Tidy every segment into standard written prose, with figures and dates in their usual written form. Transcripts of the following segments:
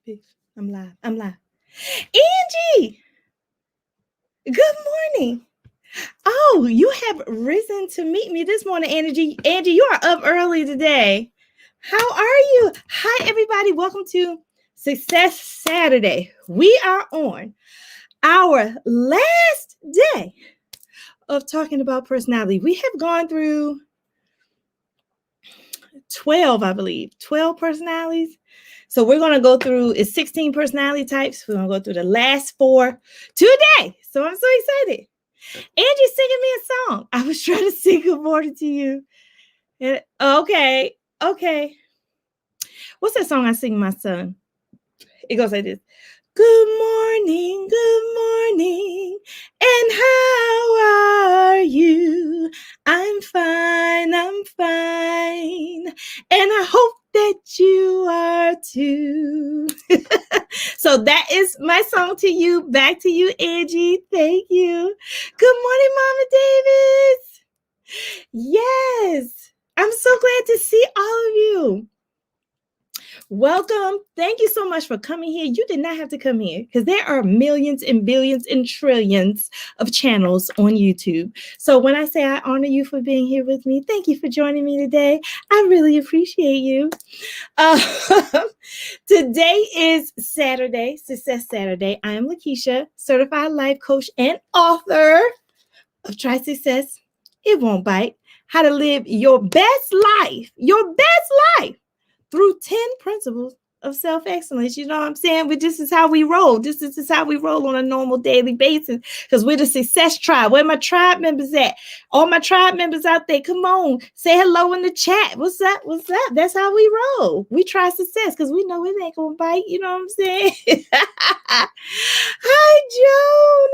I'm live. Angie, good morning. Oh, you have risen to meet me this morning, Angie. Angie, you are up early today. How are you? Hi, everybody. Welcome to Success Saturday. We are on our last day of talking about personality. We have gone through 12, I believe, 12 personalities. So we're going to go through, it's 16 personality types. We're going to go through the last 4 today. So I'm so excited. Angie's singing me a song. I was trying to sing good morning to you. Okay. What's that song I sing my son? It goes like this. Good morning, and how are you? I'm fine, and I hope that you are too. So that is my song to you. Back to you, Angie. Thank you. Good morning, Mama Davis. Yes, I'm so glad to see all of you. Welcome. Thank you so much for coming here. You did not have to come here because there are millions and billions and trillions of channels on YouTube. So when I say I honor you for being here with me, thank you for joining me today. I really appreciate you. Today is Saturday, Success Saturday. I am Lakisha, certified life coach and author of Try Success. It Won't Bite. How to live your best life through 10 principles of self-excellence. You know what I'm saying? This is how we roll. This is how we roll on a normal daily basis because we're the Success Tribe. Where my tribe members at? All my tribe members out there, come on. Say hello in the chat. What's up? That's how we roll. We try success because we know it ain't going to bite. You know what I'm saying? Hi, Joan.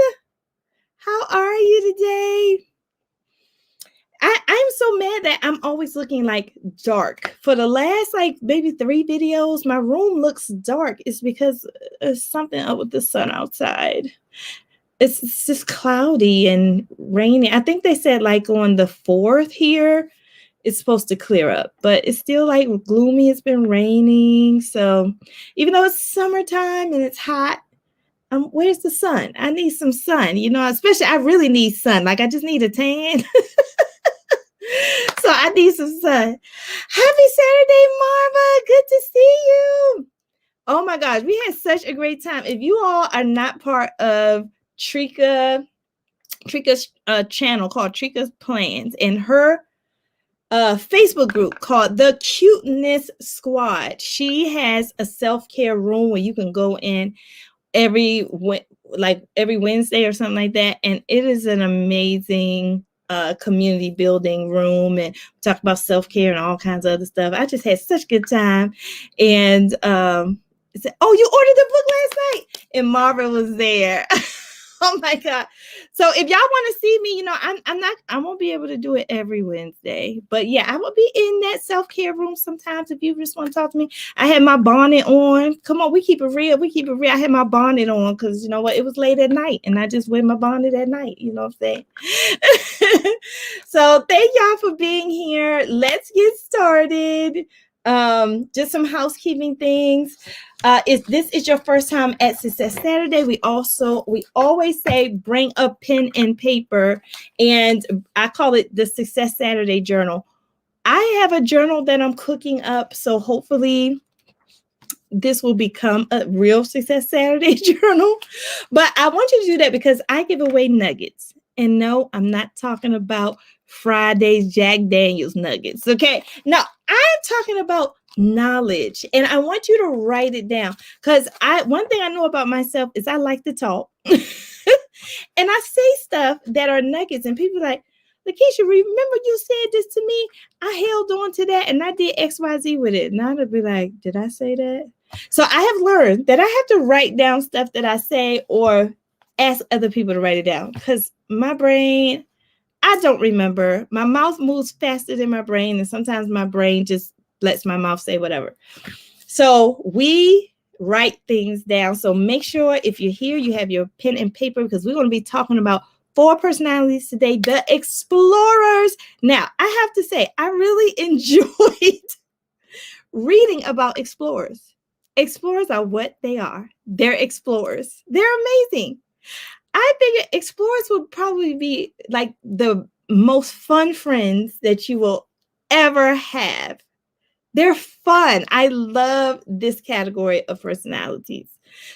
How are you today? I'm so mad that I'm always looking like dark. For the last maybe 3 videos, my room looks dark. It's because there's something up with the sun outside. It's just cloudy and rainy. I think they said on the 4th here, it's supposed to clear up, but it's still gloomy. It's been raining. So even though it's summertime and it's hot, where's the sun? I need some sun, especially I really need sun. I just need a tan. So I need some sun. Happy Saturday, Marva. Good to see you. Oh my gosh, we had such a great time. If you all are not part of Trika's channel called Trika's Plans and her Facebook group called The Cuteness Squad, she has a self-care room where you can go in every Wednesday or something like that. And it is an amazing community building room, and talk about self-care and all kinds of other stuff. I just had such a good time. And said, oh, you ordered the book last night? And Marva was there. Oh my God. So if y'all want to see me, I won't be able to do it every Wednesday, but yeah, I will be in that self-care room sometimes if you just want to talk to me. I had my bonnet on. Come on, we keep it real. I had my bonnet on because you know what? It was late at night and I just wear my bonnet at night. You know what I'm saying? So thank y'all for being here. Let's get started. Just some housekeeping things. If this is your first time at Success Saturday, we always say bring a pen and paper, and I call it the Success Saturday journal. I have a journal that I'm cooking up, so hopefully this will become a real Success Saturday journal. But I want you to do that because I give away nuggets. And no, I'm not talking about Friday's Jack Daniels nuggets. Okay. No, I'm talking about knowledge. And I want you to write it down. Because one thing I know about myself is I like to talk. And I say stuff that are nuggets. And people are like, Lakisha, remember you said this to me? I held on to that and I did XYZ with it. Now I'll be like, did I say that? So I have learned that I have to write down stuff that I say or ask other people to write it down because my brain, I don't remember. My mouth moves faster than my brain, and sometimes my brain just lets my mouth say whatever. So we write things down. So make sure if you're here, you have your pen and paper because we're going to be talking about 4 personalities today, the explorers. Now, I have to say, I really enjoyed reading about explorers. Explorers are what they are. They're explorers. They're amazing. I think explorers would probably be like the most fun friends that you will ever have. They're fun. I love this category of personalities.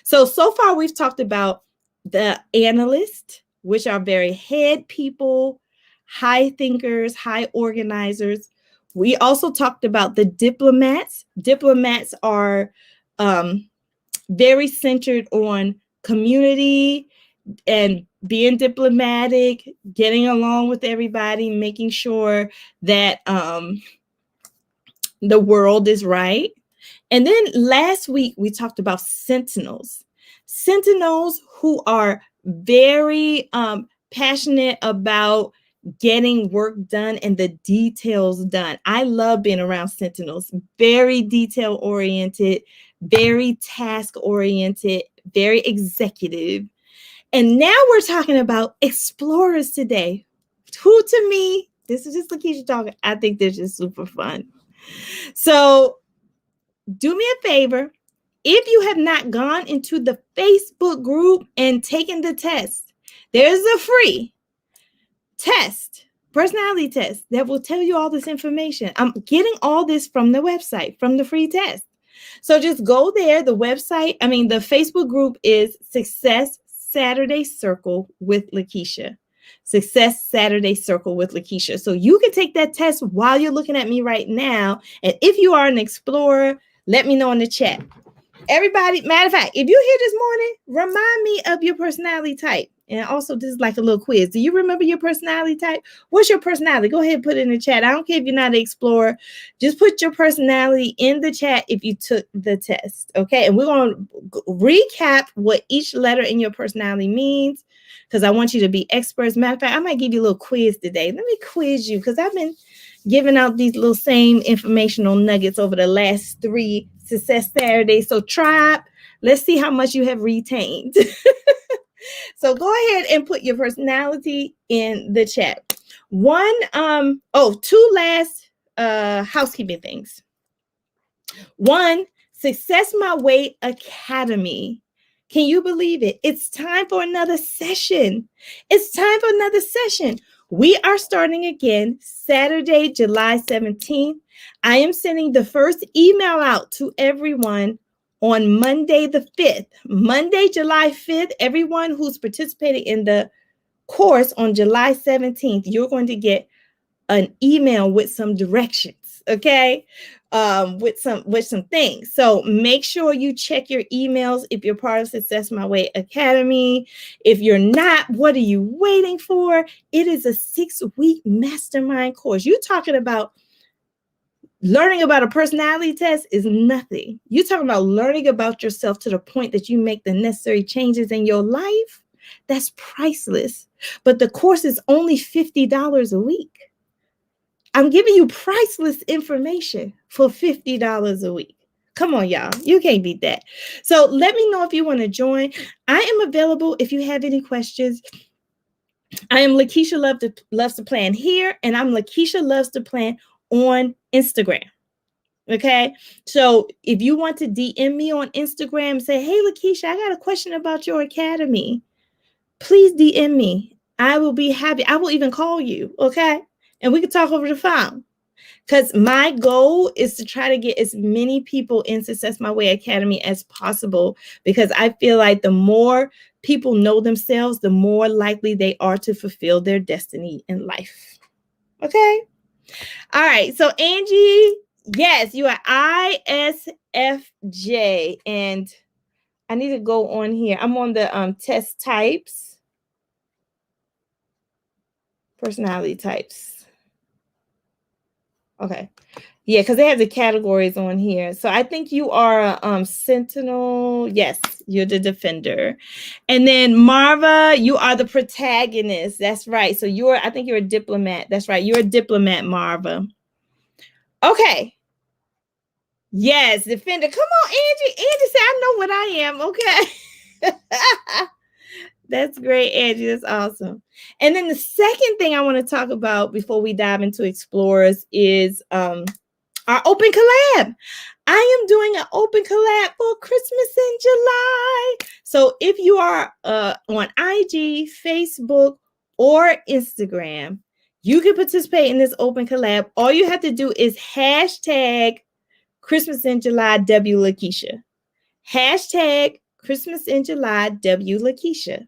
So far we've talked about the analyst, which are very head people, high thinkers, high organizers. We also talked about the diplomats. Diplomats are very centered on community and being diplomatic, getting along with everybody, making sure that the world is right. And then last week, we talked about sentinels. Sentinels who are very passionate about getting work done and the details done. I love being around sentinels, very detail oriented, very task oriented, very executive. And now we're talking about explorers today. Who to me, this is just Lakisha talking, I think this is super fun. So do me a favor. If you have not gone into the Facebook group and taken the test, there's a free test, personality test that will tell you all this information. I'm getting all this from the website, from the free test. So just go there. The Facebook group is Success Saturday Circle with Lakisha. Success Saturday Circle with Lakisha. So you can take that test while you're looking at me right now. And if you are an explorer, let me know in the chat. Everybody, matter of fact, if you're here this morning, remind me of your personality type. And also, this is like a little quiz. Do you remember your personality type? What's your personality? Go ahead and put it in the chat. I don't care if you're not an explorer. Just put your personality in the chat if you took the test. Okay. And we're going to recap what each letter in your personality means because I want you to be experts. Matter of fact, I might give you a little quiz today. Let me quiz you because I've been giving out these little same informational nuggets over the last 3 Success Saturdays. So tribe, let's see how much you have retained. So go ahead and put your personality in the chat. Two last housekeeping things. One, Success My Way Academy. Can you believe it? It's time for another session. We are starting again Saturday, July 17th. I am sending the first email out to everyone on Monday the 5th. Monday, July 5th, everyone who's participating in the course on July 17th, you're going to get an email with some directions, okay? With some things. So make sure you check your emails if you're part of Success My Way Academy. If you're not, what are you waiting for? It is a 6-week mastermind course. You're talking about learning about a personality test is nothing. You're talking about learning about yourself to the point that you make the necessary changes in your life. That's priceless. But the course is only $50 a week. I'm giving you priceless information for $50 a week. Come on, y'all. You can't beat that. So let me know if you want to join. I am available if you have any questions. I am Lakisha Loves to Plan here, and I'm Lakisha Loves to Plan on Instagram. Okay. So if you want to DM me on Instagram and say, hey, Lakisha, I got a question about your academy, please DM me. I will be happy. I will even call you. Okay. And we can talk over the phone. Because my goal is to try to get as many people in Success My Way Academy as possible, because I feel like the more people know themselves, the more likely they are to fulfill their destiny in life. Okay. All right. So Angie, yes, you are ISFJ. And I need to go on here. I'm on the test types. Personality types. Okay. Yeah, because they have the categories on here. So I think you are Sentinel. Yes, you're the defender. And then Marva, you are the protagonist. That's right. So I think you're a diplomat. That's right. You're a diplomat, Marva. Okay. Yes, defender. Come on, Angie. Angie said, I know what I am. Okay. That's great, Angie. That's awesome. And then the second thing I want to talk about before we dive into explorers is our open collab. I I am doing an open collab for Christmas in July. So if you are on IG, Facebook, or Instagram, you can participate in this open collab. All you have to do is hashtag Christmas in July W Lakisha. Hashtag Christmas in July W Lakisha.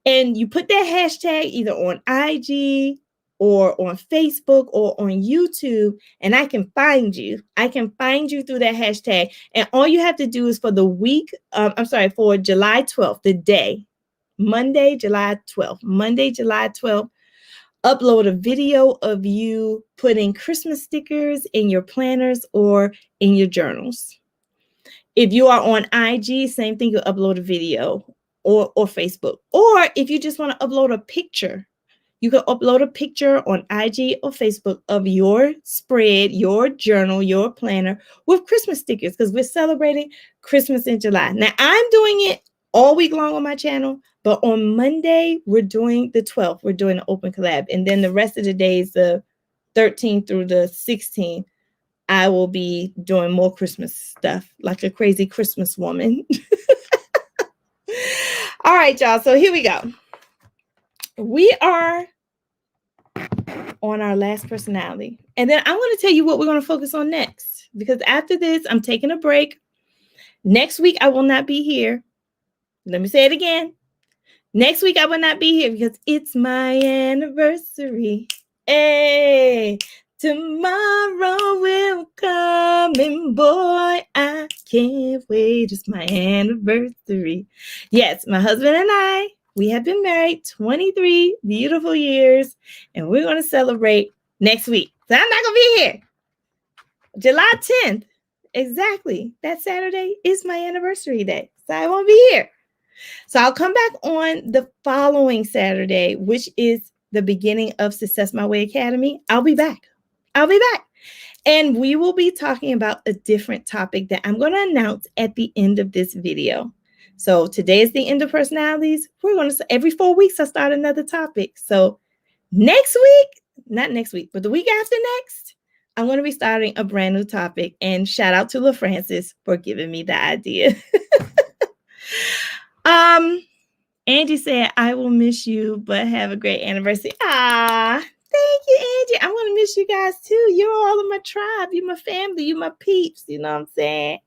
And you put that hashtag either on IG or on Facebook or on YouTube, and I can find you. I can find you through that hashtag. And all you have to do is for the week, for July 12th, the day, Monday, July 12th, upload a video of you putting Christmas stickers in your planners or in your journals. If you are on IG, same thing, you upload a video or Facebook. Or if you just want to upload a picture, you can upload a picture on IG or Facebook of your spread, your journal, your planner with Christmas stickers because we're celebrating Christmas in July. Now, I'm doing it all week long on my channel, but on Monday, we're doing the 12th. We're doing an open collab. And then the rest of the days, the 13th through the 16th, I will be doing more Christmas stuff like a crazy Christmas woman. All right, y'all. So here we go. We are on our last personality. And then I'm going to tell you what we're going to focus on next. Because after this, I'm taking a break. Next week, I will not be here. Let me say it again. Next week, I will not be here because it's my anniversary. Hey! Tomorrow will come, and boy, I can't wait. It's my anniversary. Yes, my husband and I, we have been married 23 beautiful years, and we're going to celebrate next week. So I'm not going to be here. July 10th, exactly. That Saturday is my anniversary day, so I won't be here. So I'll come back on the following Saturday, which is the beginning of Success My Way Academy. I'll be back. And we will be talking about a different topic that I'm going to announce at the end of this video. So today is the end of personalities. We're going to, every 4 weeks, I start another topic. So next week, not next week, but the week after next, I'm going to be starting a brand new topic. And shout out to LaFrancis for giving me the idea. Angie said, I will miss you, but have a great anniversary. Thank you, Angie. I'm going to miss you guys too. You're all of my tribe. You're my family. You're my peeps. You know what I'm saying?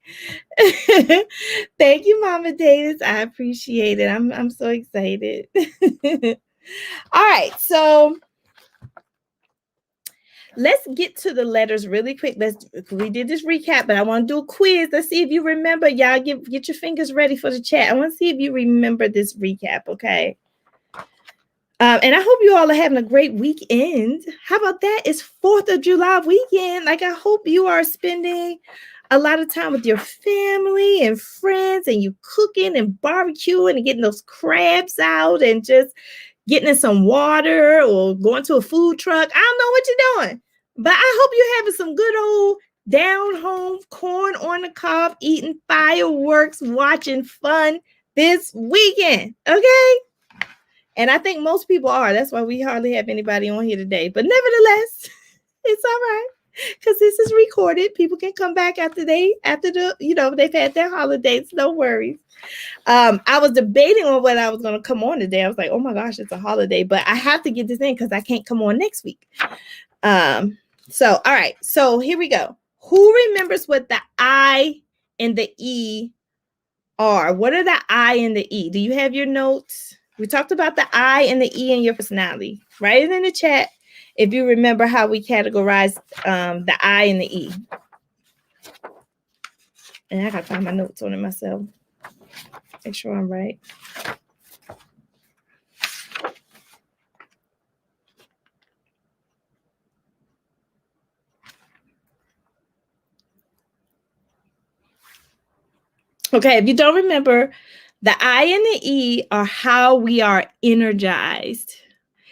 Thank you, Mama Davis. I appreciate it. I'm so excited. All right. So let's get to the letters really quick. We did this recap, but I want to do a quiz. Let's see if you remember. Y'all get your fingers ready for the chat. I want to see if you remember this recap, okay? And I hope you all are having a great weekend. How about that? It's 4th of July weekend. Like, I hope you are spending a lot of time with your family and friends, and you cooking and barbecuing and getting those crabs out and just getting in some water or going to a food truck. I don't know what you're doing, but I hope you're having some good old down home corn on the cob, eating fireworks, watching fun this weekend. Okay. And I think most people are. That's why we hardly have anybody on here today. But nevertheless, it's all right because this is recorded. People can come back after they've had their holidays. No worries. I was debating on whether I was going to come on today. I was like, oh my gosh, it's a holiday, but I have to get this in because I can't come on next week. All right. So here we go. Who remembers what the I and the E are? What are the I and the E? Do you have your notes? We talked about the I and the E in your personality. Write it in the chat if you remember how we categorized the I and the E. And I got to find my notes on it myself. Make sure I'm right. Okay, if you don't remember, the I and the E are how we are energized.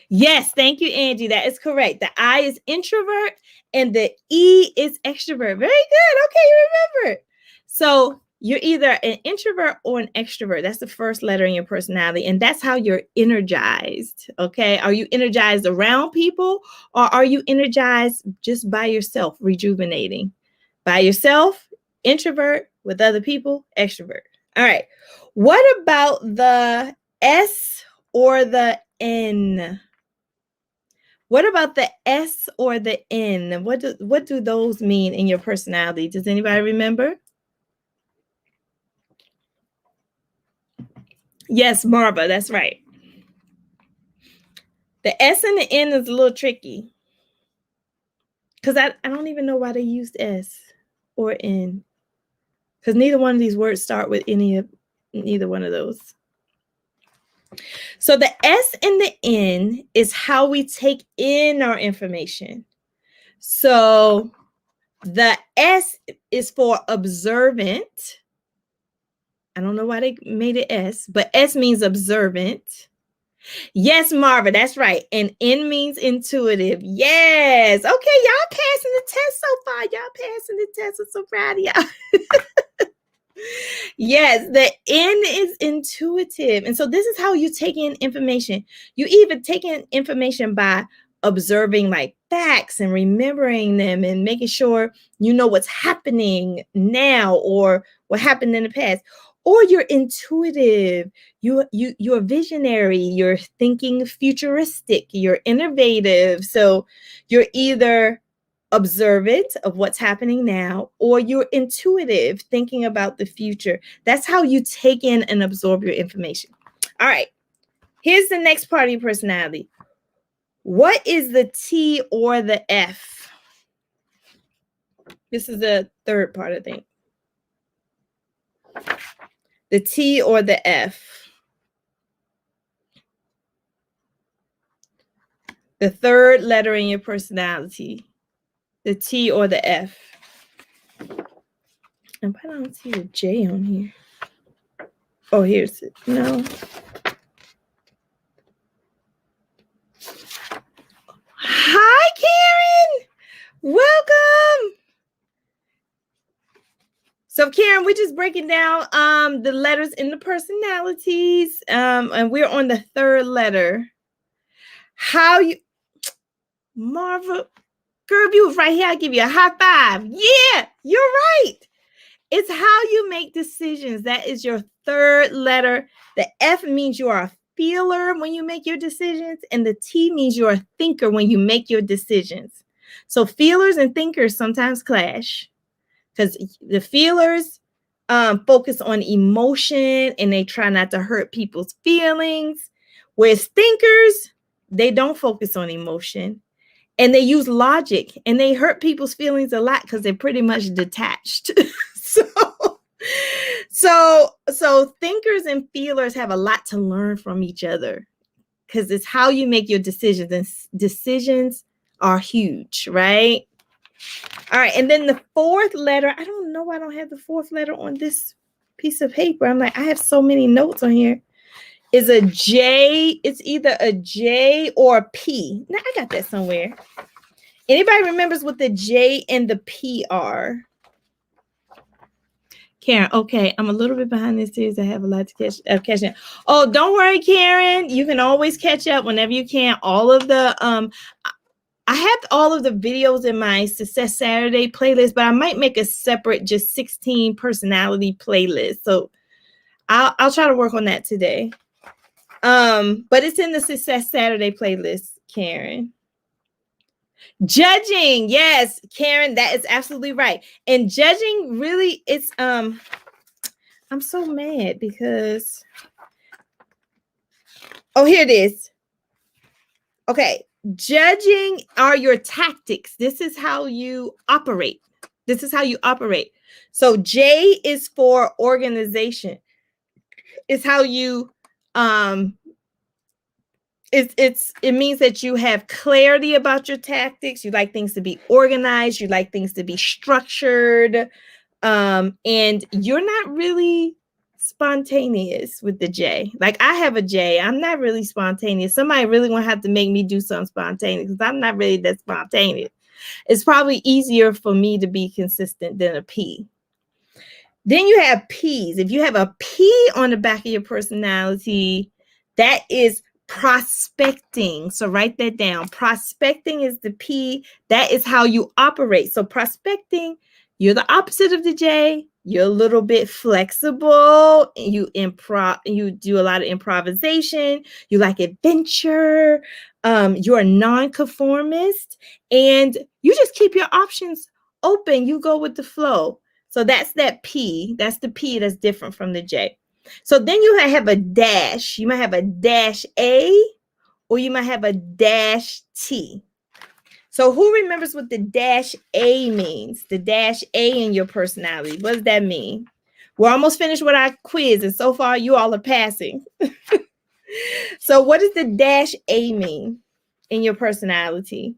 Yes, thank you, Angie. That is correct. The I is introvert and the E is extrovert. Very good. Okay, you remember. So you're either an introvert or an extrovert. That's the first letter in your personality. And that's how you're energized. Okay. Are you energized around people, or are you energized just by yourself, rejuvenating? By yourself, introvert, with other people, extrovert. All right. What about the S or the N? What about the S or the N? What do those mean in your personality? Does anybody remember? Yes, Marva, that's right. The S and the N is a little tricky because I don't even know why they used S or N, because neither one of these words start with either one of those. So the S and the N is how we take in our information. So the S is for observant. I don't know why they made it S, but S means observant. Yes, Marva, that's right. And N means intuitive. Yes. Okay, y'all passing the test so far. Y'all passing the test. I'm so proud of y'all. Yes, the N is intuitive. And so this is how you take in information. You even take in information by observing like facts and remembering them and making sure you know what's happening now or what happened in the past. Or you're intuitive, you're visionary, you're thinking futuristic, you're innovative. So you're either observant of what's happening now, or you're intuitive, thinking about the future. That's how you take in and absorb your information. All right, here's the next part of your personality. What is the T or the F? This is the third part, I think. The T or the F. The third letter in your personality. The T or the F. And why don't I see the J on here? Oh, here's it. No. Hi, Karen. Welcome. So, Karen, we're just breaking down the letters in the personalities, and we're on the third letter. How you, Marva, girl, if you was right here, I'd give you a high five. Yeah, you're right. It's how you make decisions. That is your third letter. The F means you are a feeler when you make your decisions, and the T means you're a thinker when you make your decisions. So feelers and thinkers sometimes clash because the feelers focus on emotion and they try not to hurt people's feelings, whereas thinkers, they don't focus on emotion and they use logic and they hurt people's feelings a lot because they're pretty much detached. So thinkers and feelers have a lot to learn from each other because it's how you make your decisions, and decisions are huge, right? All right, and then the fourth letter, I don't know why I don't have the fourth letter on this piece of paper. I'm like, I have so many notes on here. Is a J. It's either a J or a P. Now, I got that somewhere. Anybody remembers what the J and the P are? Karen, okay, I'm a little bit behind this series. I have a lot to catch up. Oh, don't worry, Karen. You can always catch up whenever you can. All of the I have all of the videos in my Success Saturday playlist, but I might make a separate just 16 personality playlist. So I'll try to work on that today. But it's in the Success Saturday playlist, Karen. Judging, yes, Karen, that is absolutely right. And judging really, it's I'm so mad because here it is. Okay, judging are your tactics. This is how you operate. So J is for organization. It's how you it means that you have clarity about your tactics. You like things to be organized, you like things to be structured. And you're not really spontaneous with the J. Like I have a J. I'm not really spontaneous. Somebody really gonna have to make me do something spontaneous because I'm not really that spontaneous. It's probably easier for me to be consistent than a P. Then you have P's. If you have a P on the back of your personality, that is prospecting. So write that down. Prospecting is the P. That is how you operate. So prospecting You're the opposite of the J. You're a little bit flexible. You do a lot of improvisation. You like adventure. You're a nonconformist, and you just keep your options open. You go with the flow. So that's that P. That's the P that's different from the J. So then you have a dash. You might have a dash A, or you might have a dash T. So who remembers what the dash A means? The dash A in your personality. What does that mean? We're almost finished with our quiz, and so far you all are passing. So what does the dash A mean in your personality?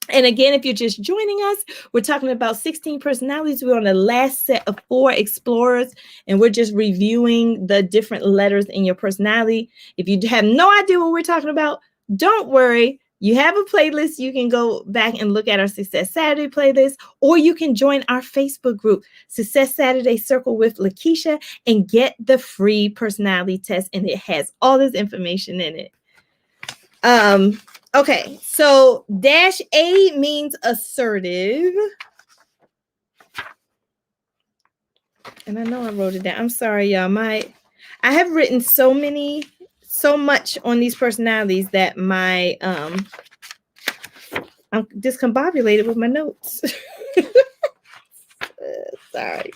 And again, if you're just joining us, we're talking about 16 personalities. We're on the last set of 4 explorers, and we're just reviewing the different letters in your personality. If you have no idea what we're talking about, don't worry. You have a playlist. You can go back and look at our Success Saturday playlist, or you can join our Facebook group, Success Saturday Circle with Lakisha, and get the free personality test. And it has all this information in it. Okay, so dash A means assertive. And I know I wrote it down. I'm sorry, y'all. I have written so much on these personalities that I'm discombobulated with my notes. Sorry.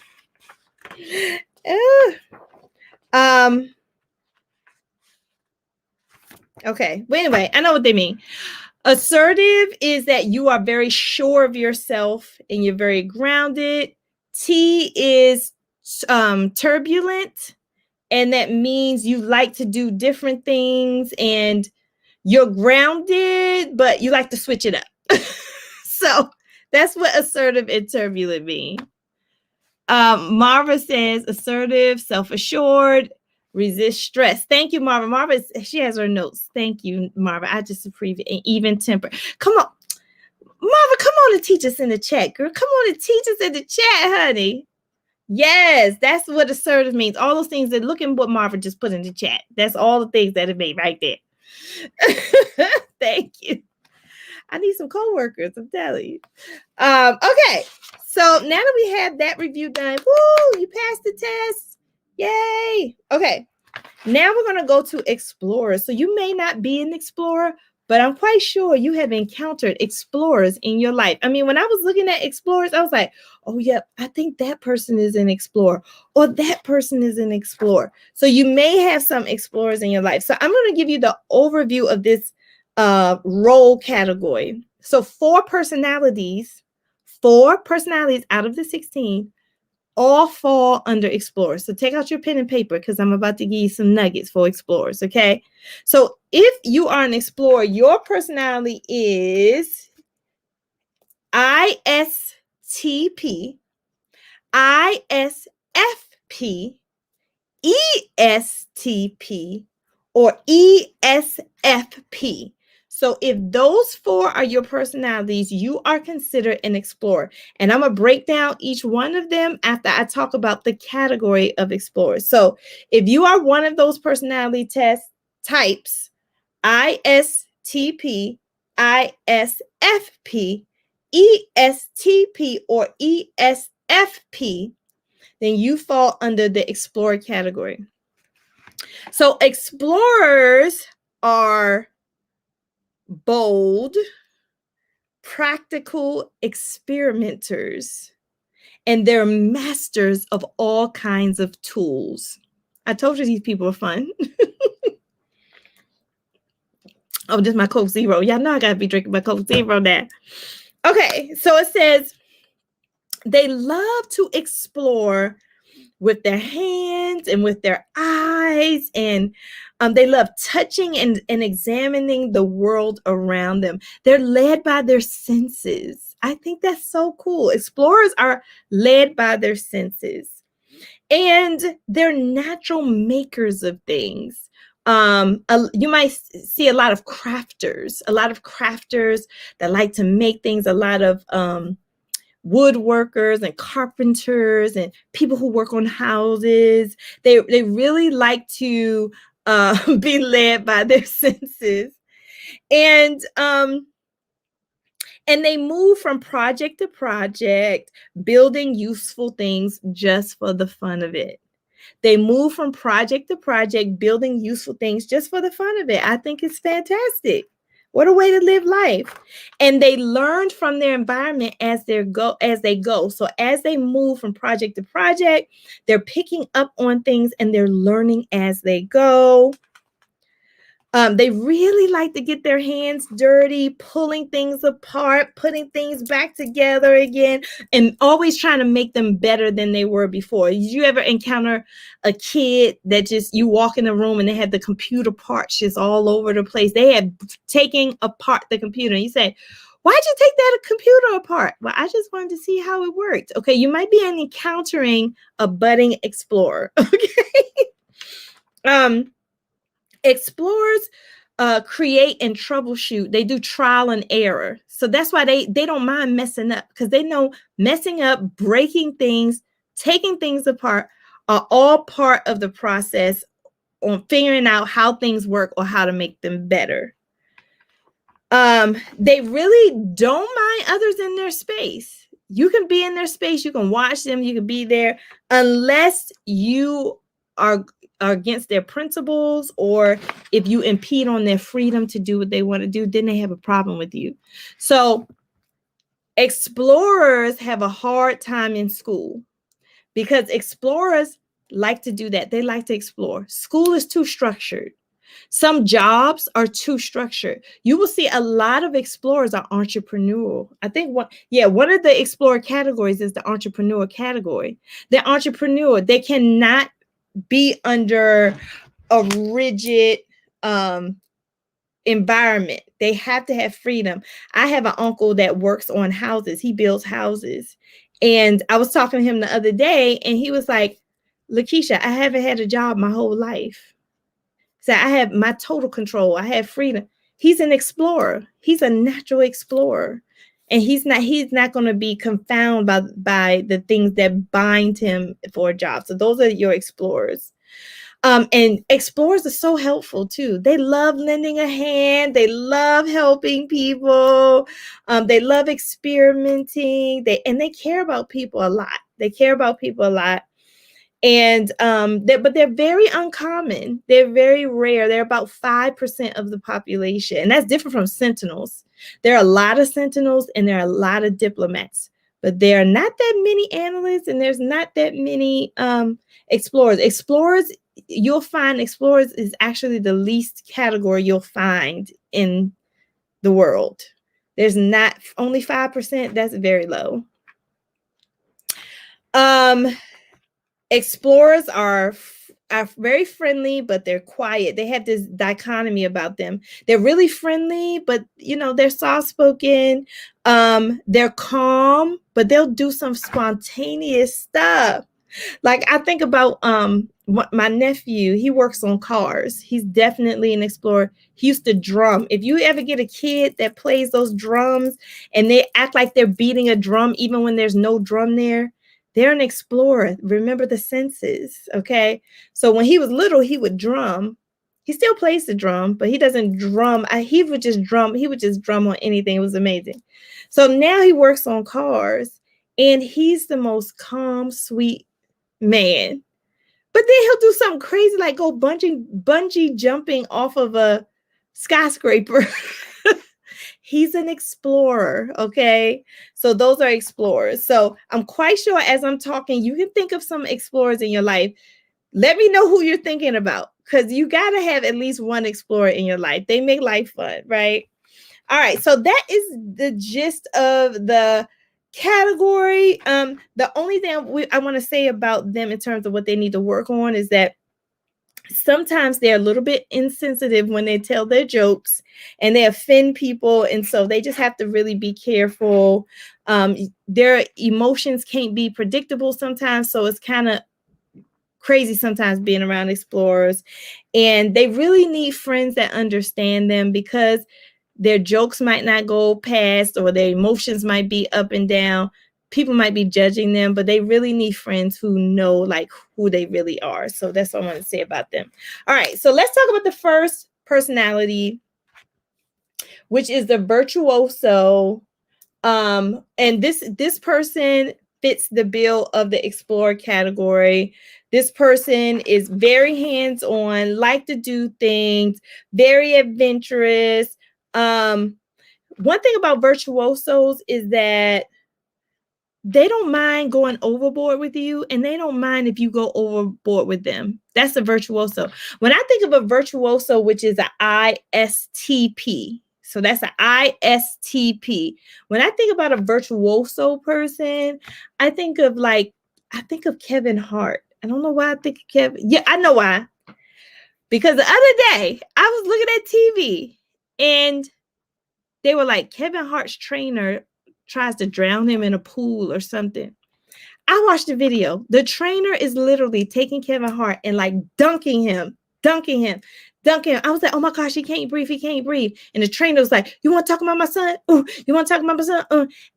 Okay. But anyway, I know what they mean. Assertive is that you are very sure of yourself and you're very grounded. T is turbulent, and that means you like to do different things and you're grounded, but you like to switch it up. So that's what assertive and turbulent mean. Marva says assertive, self-assured, resist stress. Thank you, Marva. Marva, she has her notes. Thank you, Marva. I just appreciate an even temper. Come on, Marva, come on and teach us in the chat, girl. Come on and teach us in the chat, honey. Yes, that's what assertive means. All those things that look at what Marva just put in the chat. That's all the things that it made right there. Thank you. I need some co-workers, I'm telling you. Okay, so now that we have that review done, woo, you passed the test. Yay. Okay, now we're going to go to explorers. So you may not be an explorer, but I'm quite sure you have encountered explorers in your life. I mean, when I was looking at explorers, I was like, oh, yeah, I think that person is an explorer, or that person is an explorer. So you may have some explorers in your life. So I'm going to give you the overview of this role category. So 4 personalities out of the 16 all fall under explorers. So take out your pen and paper because I'm about to give you some nuggets for explorers, okay? So if you are an explorer, your personality is ISTP, ISFP, ESTP, or ESFP. So if those 4 are your personalities, you are considered an explorer. And I'm going to break down each one of them after I talk about the category of explorers. So if you are one of those personality test types, ISTP, ISFP, ESTP, or ESFP, then you fall under the explorer category. So explorers are bold, practical experimenters, and they're masters of all kinds of tools. I told you these people are fun. Oh, this is my Coke Zero. Y'all know I gotta be drinking my Coke Zero now. Okay, so it says they love to explore with their hands and with their eyes, and they love touching and examining the world around them. They're led by their senses. I think that's so cool. Explorers are led by their senses, and they're natural makers of things. You might see a lot of crafters that like to make things, a lot of woodworkers and carpenters and people who work on houses. They really like to be led by their senses. And And they move from project to project, building useful things just for the fun of it. They move from project to project, building useful things just for the fun of it. I think it's fantastic. What a way to live life. And they learned from their environment as they go. So as they move from project to project, they're picking up on things and they're learning as they go. They really like to get their hands dirty, pulling things apart, putting things back together again, and always trying to make them better than they were before. Did you ever encounter a kid that just, you walk in the room and they had the computer parts just all over the place? They had taken apart the computer. And you say, why'd you take that computer apart? Well, I just wanted to see how it worked. Okay, you might be encountering a budding explorer. Okay. Explorers create and troubleshoot. They do trial and error. So that's why they don't mind messing up, because they know messing up, breaking things, taking things apart are all part of the process on figuring out how things work or how to make them better. They really don't mind others in their space. You can be in their space, you can watch them, you can be there, unless you are against their principles, or if you impede on their freedom to do what they want to do, then they have a problem with you. So explorers have a hard time in school because explorers like to do that. They like to explore. School is too structured. Some jobs are too structured. You will see a lot of explorers are entrepreneurial. I think one of the explorer categories is the entrepreneur category. They're entrepreneur. They cannot be under a rigid environment. They have to have freedom. I have an uncle that works on houses. He builds houses. And I was talking to him the other day, and he was like, Lakisha, I haven't had a job my whole life. So I have my total control. I have freedom. He's an explorer. He's a natural explorer. And he's not going to be confounded by the things that bind him for a job. So those are your explorers. And explorers are so helpful too. They love lending a hand. They love helping people. They love experimenting. They care about people a lot. They care about people a lot. And but they're very uncommon. They're very rare. They're about 5% of the population, and that's different from sentinels. There are a lot of sentinels and there are a lot of diplomats, but there are not that many analysts, and there's not that many explorers. You'll find explorers is actually the least category you'll find in the world. There's not only 5%. That's very low. Explorers are very friendly, but they're quiet. They have this dichotomy about them. They're really friendly, but they're soft-spoken. They're calm, but they'll do some spontaneous stuff. Like I think about my nephew. He works on cars. He's definitely an explorer. He used to drum. If you ever get a kid that plays those drums and they act like they're beating a drum even when there's no drum there, they're an explorer. Remember the senses, okay? So when he was little, he would drum. He still plays the drum, but he doesn't drum. He would just drum. He would just drum on anything. It was amazing. So now he works on cars, and he's the most calm, sweet man. But then he'll do something crazy like go bungee jumping off of a skyscraper. He's an explorer, okay? So those are explorers. So I'm quite sure as I'm talking, you can think of some explorers in your life. Let me know who you're thinking about, because you got to have at least one explorer in your life. They make life fun, right? All right, so that is the gist of the category. The only thing I want to say about them in terms of what they need to work on is that sometimes they're a little bit insensitive when they tell their jokes and they offend people. And so they just have to really be careful. Their emotions can't be predictable sometimes. So it's kind of crazy sometimes being around explorers. And they really need friends that understand them, because their jokes might not go past, or their emotions might be up and down. People might be judging them, but they really need friends who know like who they really are. So that's what I want to say about them. All right, so let's talk about the first personality, which is the virtuoso And this person fits the bill of the explorer category. This person is very hands-on, like to do things, very adventurous. One thing about virtuosos is that they don't mind going overboard with you, and they don't mind if you go overboard with them. That's a virtuoso. When I think of a virtuoso, which is an ISTP, so that's an ISTP. When I think about a virtuoso person, I think of Kevin Hart. I don't know why I think of Kevin. Yeah, I know why. Because the other day I was looking at TV and they were like, Kevin Hart's trainer tries to drown him in a pool or something. I watched the video. The trainer is literally taking Kevin Hart and like dunking him. I was like, oh my gosh, he can't breathe. And the trainer was like, you want to talk about my son? You want to talk about my son?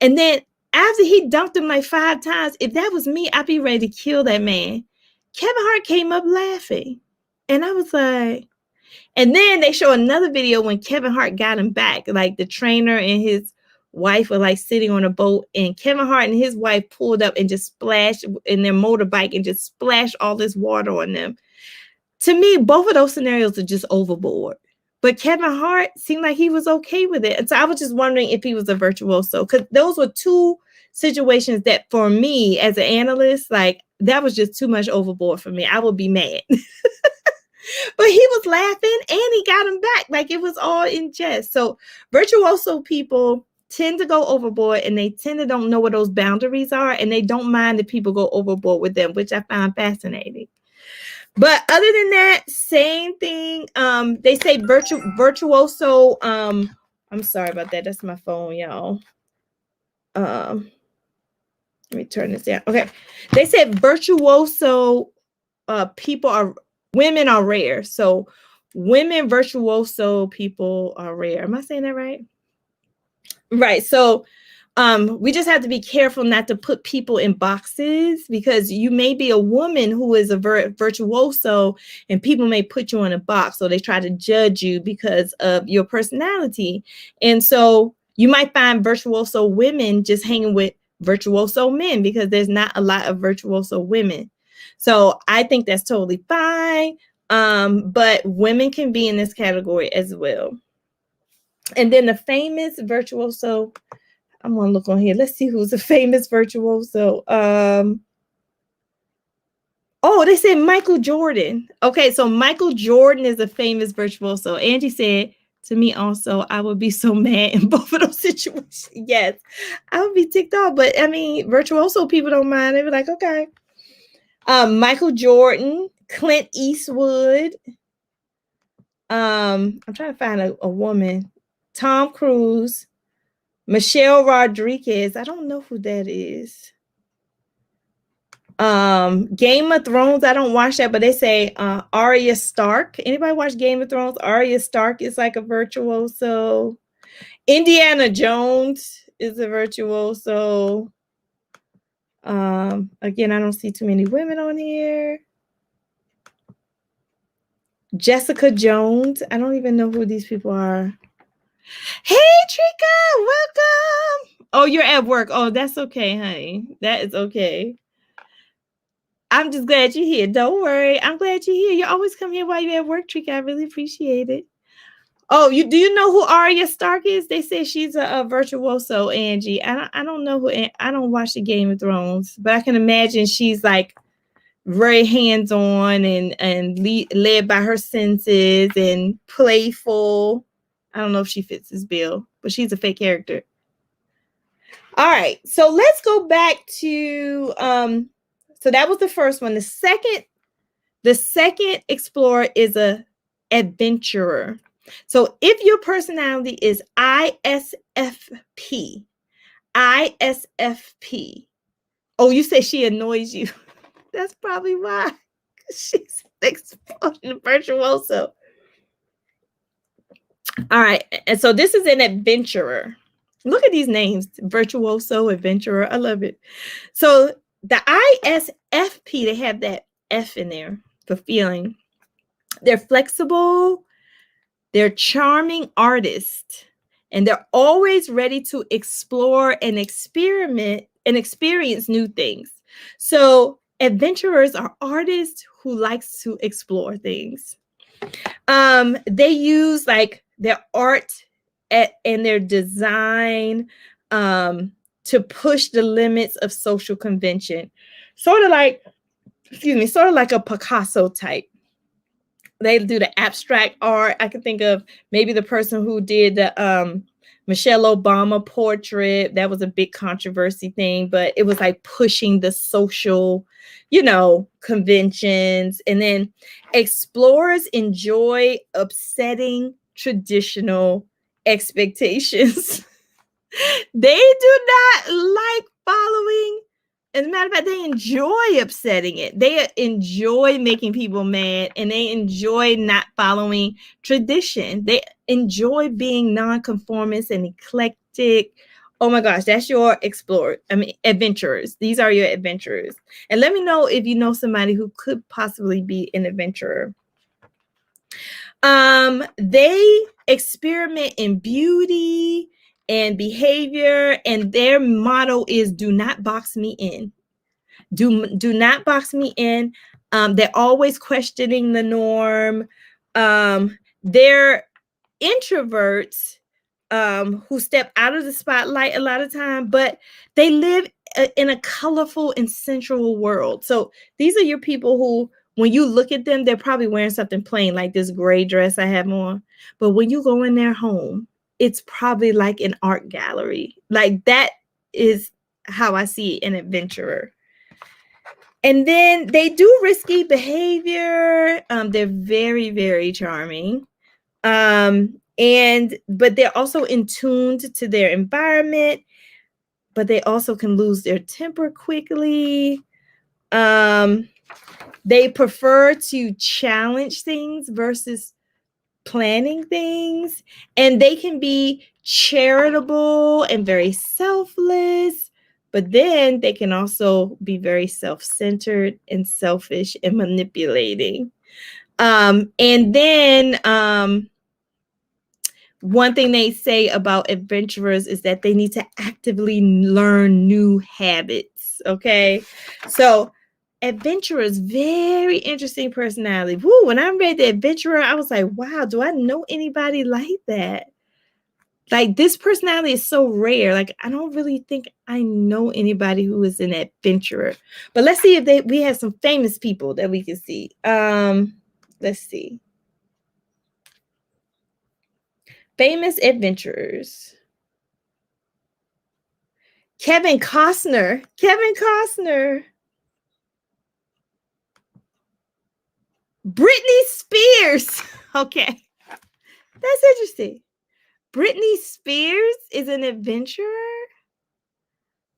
And then after he dunked him like 5 times, if that was me, I'd be ready to kill that man. Kevin Hart came up laughing. And I was like, and then they show another video when Kevin Hart got him back. Like the trainer and his wife were like sitting on a boat, and Kevin Hart and his wife pulled up and just splashed in their motorbike and just splashed all this water on them. To me, both of those scenarios are just overboard. But Kevin Hart seemed like he was okay with it. And so I was just wondering if he was a virtuoso, because those were two situations that for me as an analyst, like that was just too much overboard for me. I would be mad. But he was laughing and he got him back. Like it was all in jest. So virtuoso people tend to go overboard, and they tend to don't know what those boundaries are, and they don't mind that people go overboard with them, which I find fascinating. But other than that, same thing. They say virtuoso. I'm sorry about that. That's my phone, y'all. Let me turn this down. Okay. They said virtuoso women are rare. So women virtuoso people are rare. Am I saying that right? Right. So we just have to be careful not to put people in boxes, because you may be a woman who is a virtuoso and people may put you in a box. So they try to judge you because of your personality. And so you might find virtuoso women just hanging with virtuoso men, because there's not a lot of virtuoso women. So I think that's totally fine. But women can be in this category as well. And then the famous virtuoso, I'm gonna look on here. Let's see who's a famous virtuoso. Oh, they said Michael Jordan. Okay, so Michael Jordan is a famous virtuoso. Angie said to me also, I would be so mad in both of those situations. Yes, I would be ticked off. But I mean, virtuoso people don't mind. They be like, okay. Michael Jordan, Clint Eastwood. I'm trying to find a woman. Tom Cruise, Michelle Rodriguez. I don't know who that is. Game of Thrones. I don't watch that, but they say Arya Stark. Anybody watch Game of Thrones? Arya Stark is like a virtuoso. Indiana Jones is a virtuoso. Again, I don't see too many women on here. Jessica Jones. I don't even know who these people are. Hey, Trika, welcome. Oh, you're at work. Oh, that's okay, honey. That is okay. I'm just glad you're here. Don't worry. I'm glad you're here. You always come here while you're at work, Trika. I really appreciate it. Oh, do you know who Arya Stark is? They say she's a virtuoso, Angie. I don't know who. I don't watch the Game of Thrones, but I can imagine she's like very hands-on and led by her senses and playful. I don't know if she fits this bill, but she's a fake character. All right, so let's go back to so that was the first one. The second explorer is a adventurer. So if your personality is ISFP, oh, you say she annoys you. That's probably why. She's an virtuoso. All right, and so this is an adventurer. Look at these names: virtuoso, adventurer. I love it. So the ISFP, they have that F in there for feeling. They're flexible. They're charming artists. and they're always ready to explore and experiment and experience new things. So adventurers are artists who likes to explore things. They use like their art and their design to push the limits of social convention. Sort of like, sort of like a Picasso type. They do the abstract art. I can think of maybe the person who did the Michelle Obama portrait. That was a big controversy thing, but it was like pushing the social, conventions. And then explorers enjoy upsetting traditional expectations. They do not like following. As a matter of fact, they enjoy upsetting it. They enjoy making people mad, and they enjoy not following tradition. They enjoy being nonconformist and eclectic. Oh my gosh, that's your adventurers. These are your adventurers. And let me know if you know somebody who could possibly be an adventurer. They experiment in beauty and behavior, and their motto is do not box me in. Do not box me in. They're always questioning the norm. They're introverts who step out of the spotlight a lot of time, but they live in a colorful and sensual world. So these are your people who, when you look at them, they're probably wearing something plain like this gray dress I have on. But when you go in their home, it's probably like an art gallery. Like that is how I see an adventurer. And then they do risky behavior. They're very, very charming. But they're also in tuned to their environment, but they also can lose their temper quickly. They prefer to challenge things versus planning things, and they can be charitable and very selfless, but then they can also be very self-centered and selfish and manipulating. And then one thing they say about adventurers is that they need to actively learn new habits. Okay, so adventurers, very interesting personality. Woo, when I read the adventurer, I was like, wow, do I know anybody like that? Like this personality is so rare. Like I don't really think I know anybody who is an adventurer. But let's see if we have some famous people that we can see. Let's see. Famous adventurers. Kevin Costner. Britney Spears. Okay. That's interesting. Britney Spears is an adventurer,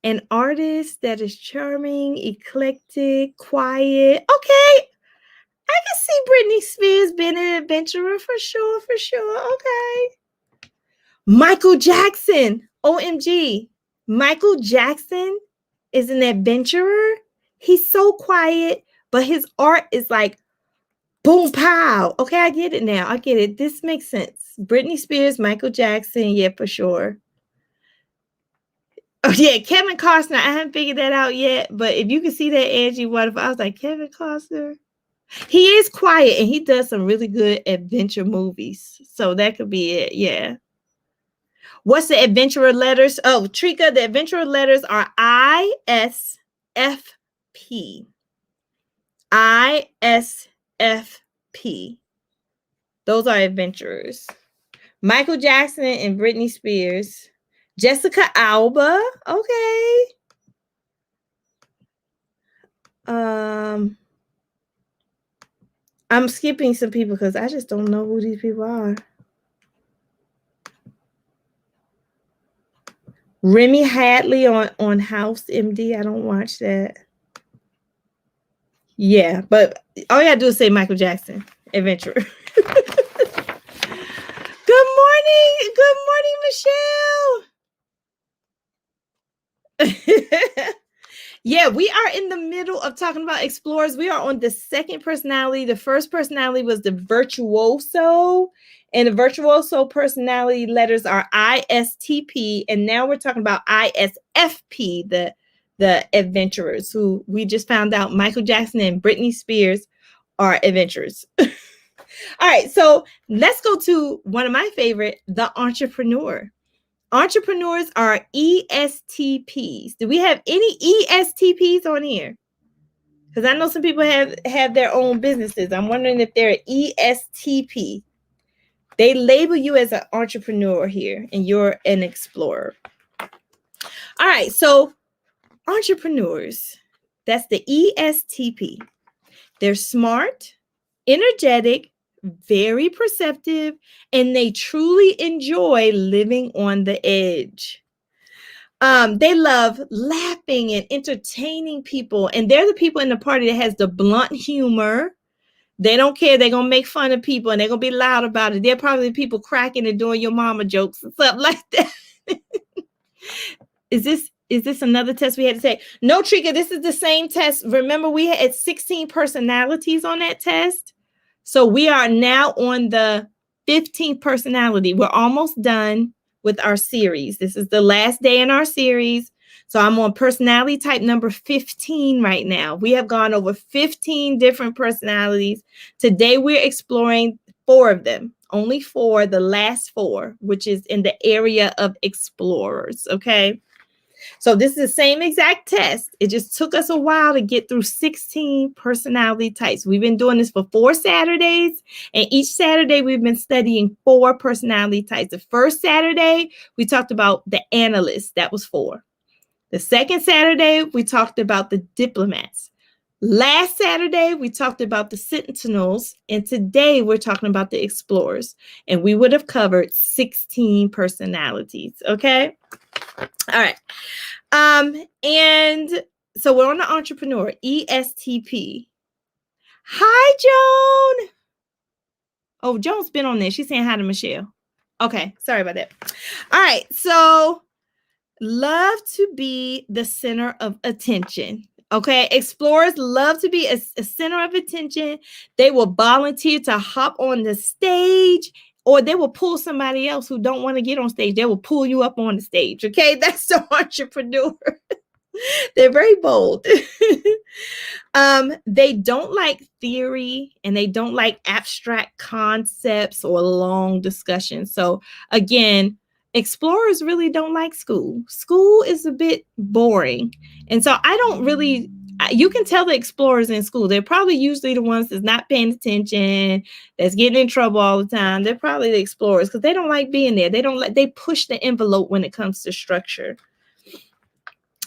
an artist that is charming, eclectic, quiet. Okay. I can see Britney Spears being an adventurer for sure. Okay. Michael Jackson. OMG. Michael Jackson is an adventurer. He's so quiet, but his art is like boom, pow. Okay, I get it now. I get it. This makes sense. Britney Spears, Michael Jackson. Yeah, for sure. Oh, yeah, Kevin Costner. I haven't figured that out yet. But if you can see that, Angie, what if I was like, Kevin Costner? He is quiet, and he does some really good adventure movies. So that could be it. Yeah. What's the adventurer letters? Oh, Trika, the adventurer letters are ISFP. ISFP. Those are adventurers. Michael Jackson and Britney Spears. Jessica Alba. Okay. I'm skipping some people because I just don't know who these people are. Remy Hadley on House MD. I don't watch that. Yeah, but all you gotta do is say Michael Jackson, adventurer. Good morning, Michelle. Yeah, we are in the middle of talking about explorers. We are on the second personality. The first personality was the virtuoso, And the virtuoso personality letters are ISTP. And now we're talking about ISFP, the adventurers, who we just found out Michael Jackson and Britney Spears are adventurers. All right, so let's go to one of my favorite, the entrepreneur. Entrepreneurs are ESTPs. Do we have any ESTPs on here? Because I know some people have their own businesses. I'm wondering if they're ESTP. They label you as an entrepreneur here, and you're an explorer. All right, so entrepreneurs, that's the ESTP. They're smart, energetic, very perceptive, and they truly enjoy living on the edge. They love laughing and entertaining people, and they're the people in the party that has the blunt humor. They don't care. They're going to make fun of people, and they're going to be loud about it. They're probably the people cracking and doing your mama jokes and stuff like that. Is this another test we had to take? No, Trika, this is the same test. Remember, we had 16 personalities on that test. So we are now on the 15th personality. We're almost done with our series. This is the last day in our series. So I'm on personality type number 15 right now. We have gone over 15 different personalities. Today we're exploring 4 of them. Only 4, the last 4, which is in the area of explorers. Okay. So this is the same exact test. It just took us a while to get through 16 personality types. We've been doing this for 4 Saturdays, and each Saturday we've been studying 4 personality types. The first Saturday, we talked about the analysts. That was 4. The second Saturday, we talked about the diplomats. Last Saturday, we talked about the sentinels, and today we're talking about the explorers, and we would have covered 16 personalities, okay? All right. And so we're on the entrepreneur, ESTP. Hi, Joan. Oh, Joan's been on there. She's saying hi to Michelle. Okay, sorry about that. All right, so love to be the center of attention. Okay, explorers love to be a center of attention. They will volunteer to hop on the stage, or they will pull somebody else who don't want to get on stage. They will pull you up on the stage. Okay, that's the entrepreneur. They're very bold. They don't like theory, and they don't like abstract concepts or long discussions. So again, explorers really don't like school. School is a bit boring. And so you can tell the explorers in school, they're probably usually the ones that's not paying attention, that's getting in trouble all the time. They're probably the explorers because they don't like being there. They push the envelope when it comes to structure.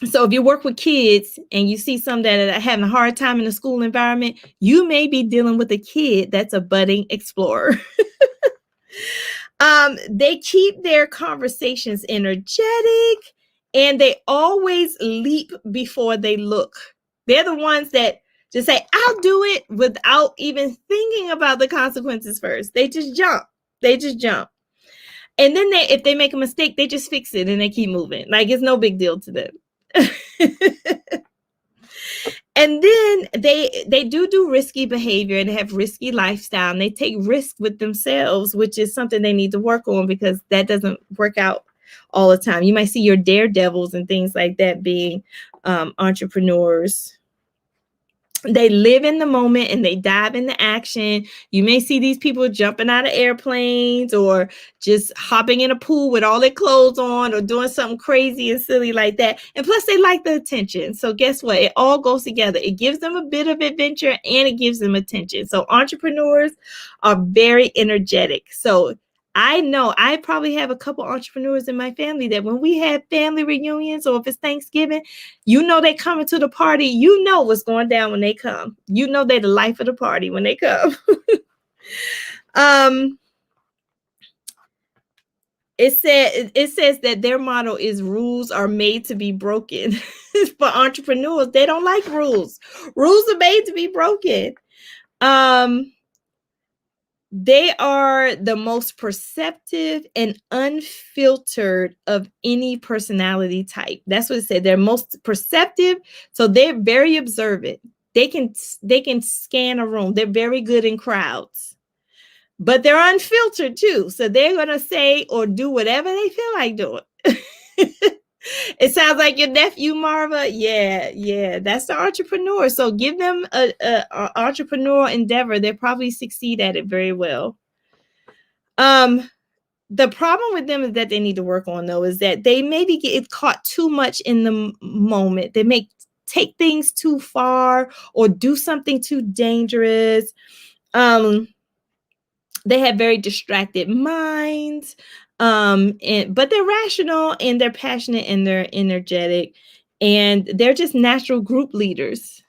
So if you work with kids and you see some that are having a hard time in the school environment, you may be dealing with a kid that's a budding explorer. They keep their conversations energetic, and they always leap before they look. They're the ones that just say, I'll do it without even thinking about the consequences first. They just jump. And then if they make a mistake, they just fix it and they keep moving. Like it's no big deal to them. And then they do risky behavior and have risky lifestyle, and they take risk with themselves, which is something they need to work on because that doesn't work out all the time. You might see your daredevils and things like that being entrepreneurs. They live in the moment and they dive into action. You may see these people jumping out of airplanes or just hopping in a pool with all their clothes on or doing something crazy and silly like that. And plus they like the attention. So guess what? It all goes together. It gives them a bit of adventure and it gives them attention. So entrepreneurs are very energetic. So I know I probably have a couple entrepreneurs in my family that when we have family reunions or if it's Thanksgiving, you know they coming to the party. You know what's going down when they come. You know they're the life of the party when they come. It says that their motto is rules are made to be broken. For entrepreneurs, they don't like rules. Rules are made to be broken. They are the most perceptive and unfiltered of any personality type. That's what it said. They're most perceptive, so they're very observant. They can scan a room. They're very good in crowds. but they're unfiltered too. So they're going to say or do whatever they feel like doing. It sounds like your nephew, Marva. Yeah, that's the entrepreneur. So give them a entrepreneurial endeavor. They'll probably succeed at it very well. The problem with them is that they need to work on, though, is that they maybe get caught too much in the moment. They may take things too far or do something too dangerous. They have very distracted minds, but they're rational and they're passionate and they're energetic, and they're just natural group leaders.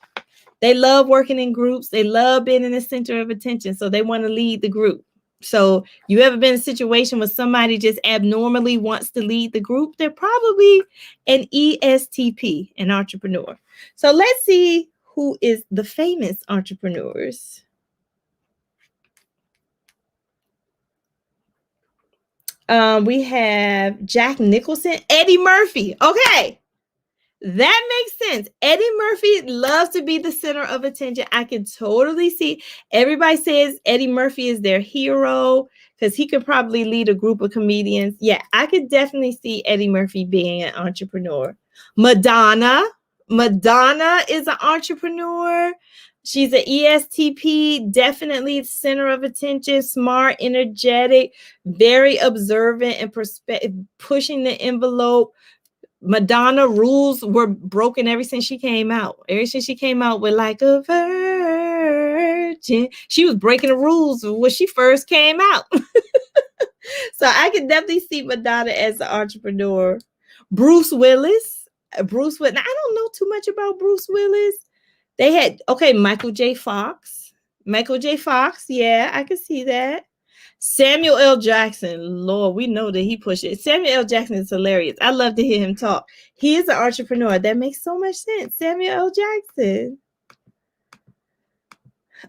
They love working in groups. They love being in the center of attention, so they want to lead the group. So you ever been in a situation where somebody just abnormally wants to lead the group? They're probably an ESTP, an entrepreneur. So let's see who is the famous entrepreneurs. We have Jack Nicholson, Eddie Murphy. Okay, that makes sense. Eddie Murphy loves to be the center of attention. I can totally see. Everybody says Eddie Murphy is their hero because he could probably lead a group of comedians. Yeah, I could definitely see Eddie Murphy being an entrepreneur. Madonna is an entrepreneur. She's an ESTP, definitely center of attention, smart, energetic, very observant and pushing the envelope. Madonna rules were broken ever since she came out. Ever since she came out with Like a Virgin, she was breaking the rules when she first came out. So I can definitely see Madonna as an entrepreneur. Bruce Willis. Now, I don't know too much about Bruce Willis. They had, Michael J. Fox. Yeah, I can see that. Samuel L. Jackson, Lord, we know that he pushed it. Samuel L. Jackson is hilarious. I love to hear him talk. He is an entrepreneur. That makes so much sense. Samuel L. Jackson.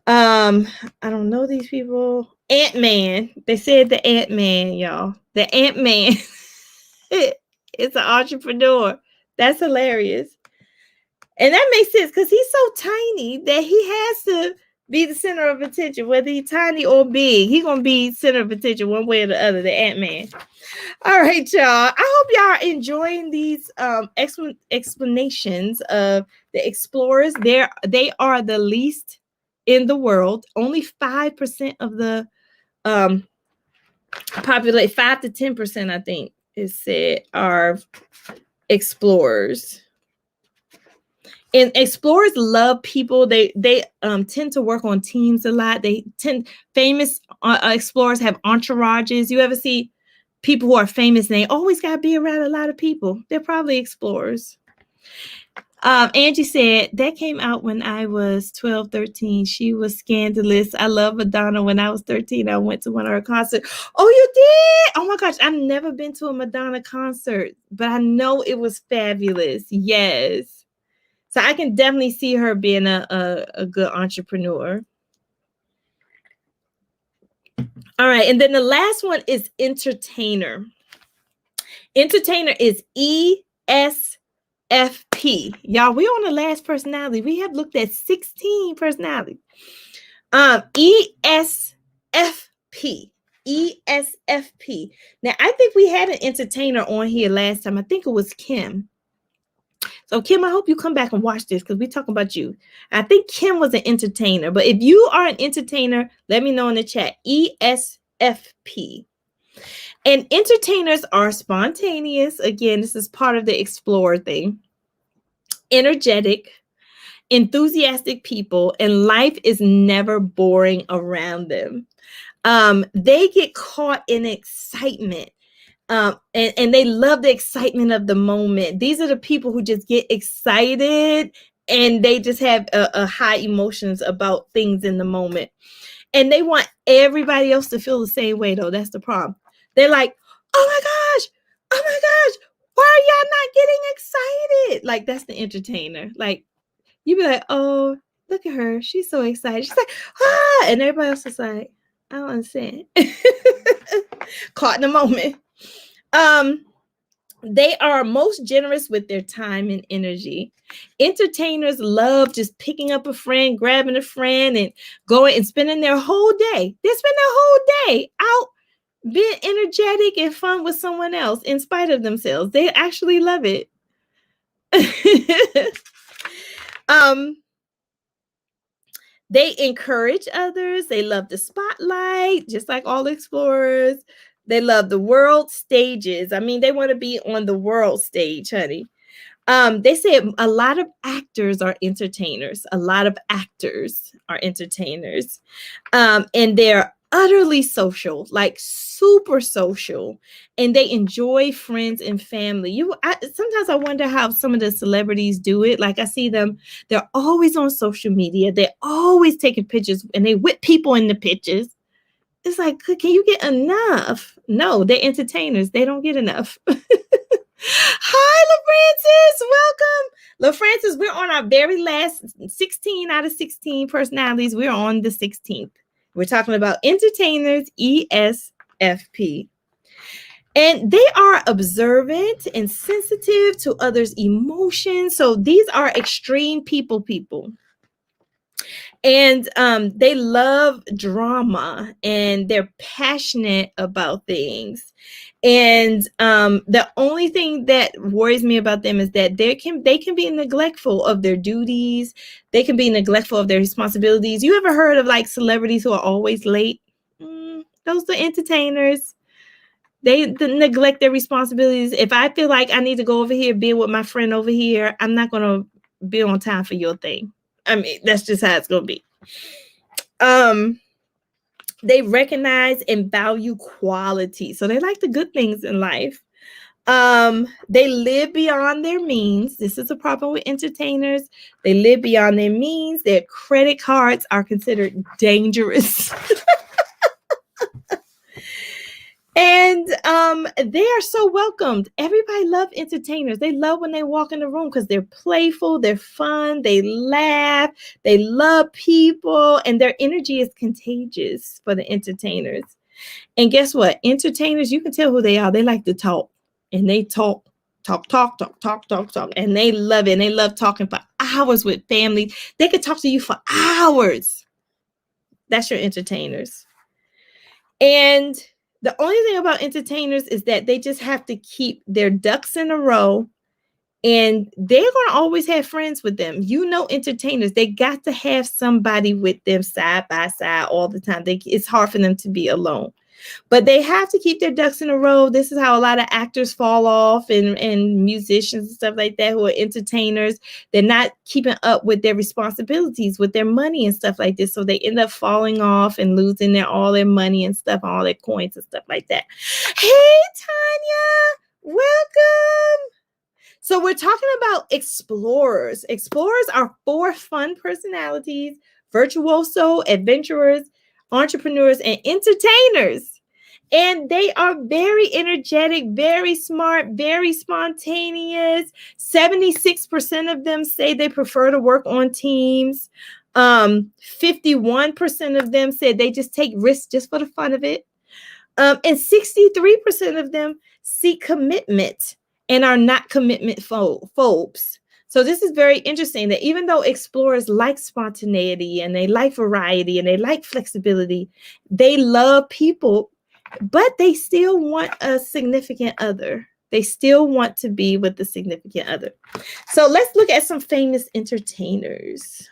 I don't know these people. Ant-Man. They said the Ant-Man, y'all. The Ant-Man is an entrepreneur. That's hilarious. And that makes sense because he's so tiny that he has to be the center of attention, whether he's tiny or big. He's going to be center of attention one way or the other, the Ant-Man. All right, y'all. I hope y'all are enjoying these explanations of the explorers. They are the least in the world. Only 5% of the population, 5 to 10%, I think, is said are explorers. And explorers love people. They tend to work on teams a lot. Famous explorers have entourages. You ever see people who are famous and they always got to be around a lot of people? They're probably explorers. Angie said, that came out when I was 12, 13. She was scandalous. I love Madonna. When I was 13, I went to one of her concerts. Oh, you did? Oh my gosh. I've never been to a Madonna concert, but I know it was fabulous. Yes. So I can definitely see her being a good entrepreneur. All right. And then the last one is entertainer. Entertainer is ESFP. Y'all, we're on the last personality. We have looked at 16 personalities. ESFP. ESFP. Now, I think we had an entertainer on here last time. I think it was Kim. So, Kim, I hope you come back and watch this because we're talking about you. I think Kim was an entertainer. But if you are an entertainer, let me know in the chat. ESFP. And entertainers are spontaneous. Again, this is part of the explorer thing. Energetic, enthusiastic people, and life is never boring around them. They get caught in excitement. And they love the excitement of the moment. These are the people who just get excited and they just have a high emotions about things in the moment. And they want everybody else to feel the same way, though. That's the problem. They're like, oh my gosh, why are y'all not getting excited? Like, that's the entertainer. Like, you be like, oh, look at her. She's so excited. She's like, ah, and everybody else is like, I don't understand. Caught in the moment. They are most generous with their time and energy. Entertainers love just picking up a friend, grabbing a friend, and going and spending their whole day. They spend their whole day out being energetic and fun with someone else in spite of themselves. They actually love it. um, they encourage others. They love the spotlight, just like all explorers. They love the world stages. I mean, they want to be on the world stage, honey. They say a lot of actors are entertainers. A lot of actors are entertainers. And they're utterly social, like super social, and they enjoy friends and family. Sometimes I wonder how some of the celebrities do it. Like I see them, they're always on social media. They're always taking pictures and they whip people in the pictures. It's like, can you get enough? No, they're entertainers. They don't get enough. Hi, LaFrancis. Welcome. LaFrancis, we're on our very last 16 out of 16 personalities. We're on the 16th. We're talking about entertainers, ESFP. And they are observant and sensitive to others' emotions. So these are extreme people. And they love drama and they're passionate about things. And the only thing that worries me about them is that they can be neglectful of their duties. They can be neglectful of their responsibilities. You ever heard of like celebrities who are always late? Those are entertainers. They neglect their responsibilities. If I feel like I need to go over here, be with my friend over here, I'm not going to be on time for your thing. I mean, that's just how it's going to be. They recognize and value quality. So they like the good things in life. They live beyond their means. This is a problem with entertainers. They live beyond their means. Their credit cards are considered dangerous. And they are so welcomed. Everybody loves entertainers. They love when they walk in the room because they're playful, they're fun, they laugh, they love people, and their energy is contagious for the entertainers. And guess what? Entertainers, you can tell who they are. They like to talk, and they talk, and they love it. And they love talking for hours with family. They could talk to you for hours. That's your entertainers. And the only thing about entertainers is that they just have to keep their ducks in a row, and they're going to always have friends with them. You know, entertainers, they got to have somebody with them side by side all the time. It's hard for them to be alone. But they have to keep their ducks in a row. This is how a lot of actors fall off and musicians and stuff like that who are entertainers. They're not keeping up with their responsibilities, with their money and stuff like this. So they end up falling off and losing all their money and stuff, all their coins and stuff like that. Hey, Tanya, welcome. So we're talking about explorers. Explorers are 4 fun personalities: virtuoso, adventurers, entrepreneurs, and entertainers. And they are very energetic, very smart, very spontaneous. 76% of them say they prefer to work on teams. 51% of them said they just take risks just for the fun of it. And 63% of them seek commitment and are not commitment phobes. So this is very interesting that even though explorers like spontaneity and they like variety and they like flexibility, they love people, but they still want a significant other. They still want to be with the significant other. So let's look at some famous entertainers.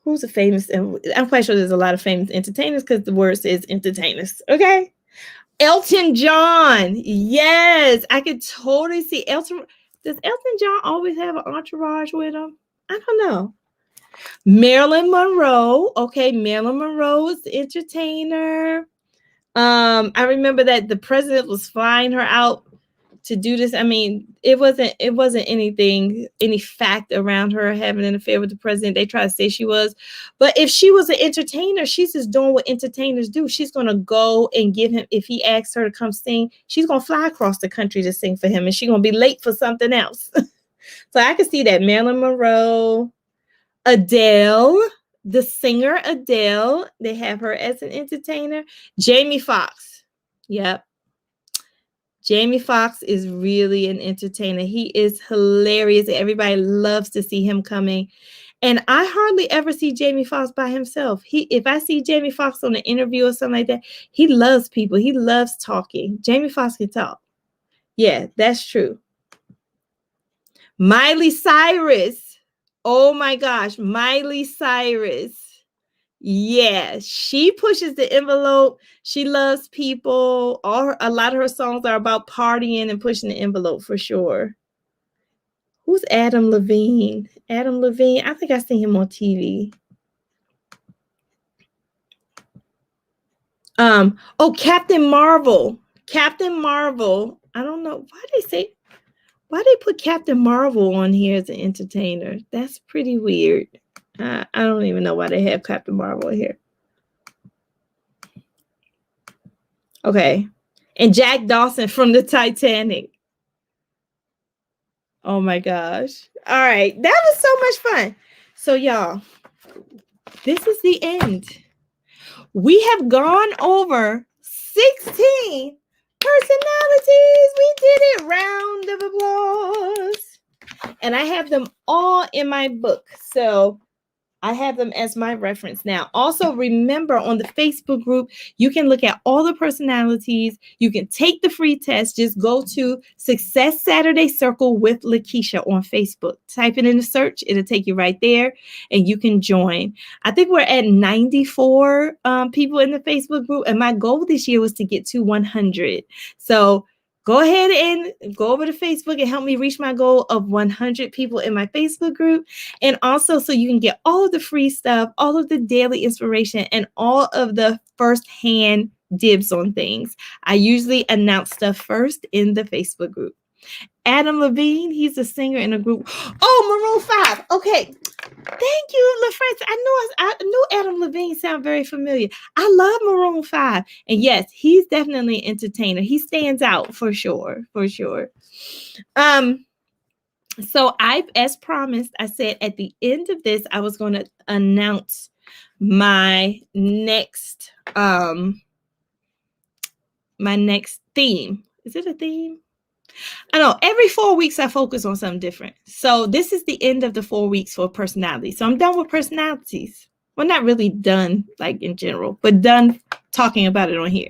Who's a famous? I'm quite sure there's a lot of famous entertainers because the word says entertainers. Okay. Elton John. Yes, I could totally see Elton. Does Elton John always have an entourage with him? I don't know. Marilyn Monroe. Okay, Marilyn Monroe is the entertainer. I remember that the president was flying her out to do this. I mean, it wasn't any fact around her having an affair with the president. They try to say she was, but if she was an entertainer, she's just doing what entertainers do. She's gonna go and give him, if he asks her to come sing, she's gonna fly across the country to sing for him, and she's gonna be late for something else. So I can see that. Marilyn Monroe, Adele, the singer Adele, they have her as an entertainer. Jamie Foxx. Yep. Jamie Foxx is really an entertainer. He is hilarious. Everybody loves to see him coming. And I hardly ever see Jamie Foxx by himself. If I see Jamie Foxx on an interview or something like that, he loves people. He loves talking. Jamie Foxx can talk. Yeah, that's true. Miley Cyrus. Oh my gosh, Miley Cyrus. Yeah, she pushes the envelope. She loves people. A lot of her songs are about partying and pushing the envelope for sure. Who's Adam Levine? Adam Levine. I think I seen him on TV. Oh, Captain Marvel. Captain Marvel. I don't know why they put Captain Marvel on here as an entertainer. That's pretty weird. I don't even know why they have Captain Marvel here. Okay. And Jack Dawson from the Titanic. Oh my gosh. All right. That was so much fun. So, y'all, this is the end. We have gone over 16 personalities. We did it. Round of applause. And I have them all in my book. So I have them as my reference now. Also, remember on the Facebook group, you can look at all the personalities. You can take the free test. Just go to Success Saturday Circle with Lakisha on Facebook. Type it in the search. It'll take you right there and you can join. I think we're at 94 people in the Facebook group. And my goal this year was to get to 100. So go ahead and go over to Facebook and help me reach my goal of 100 people in my Facebook group. And also so you can get all of the free stuff, all of the daily inspiration, and all of the firsthand dibs on things. I usually announce stuff first in the Facebook group. Adam Levine, he's a singer in a group. Oh, Maroon 5. Okay. Thank you, LaFrance. I knew Adam Levine sound very familiar. I love Maroon 5. And yes, he's definitely an entertainer. He stands out for sure. For sure. So as promised, I said at the end of this, I was going to announce my next theme. Is it a theme? I know every 4 weeks I focus on something different. So this is the end of the 4 weeks for personality. So I'm done with personalities. Well, not really done like in general, but done talking about it on here.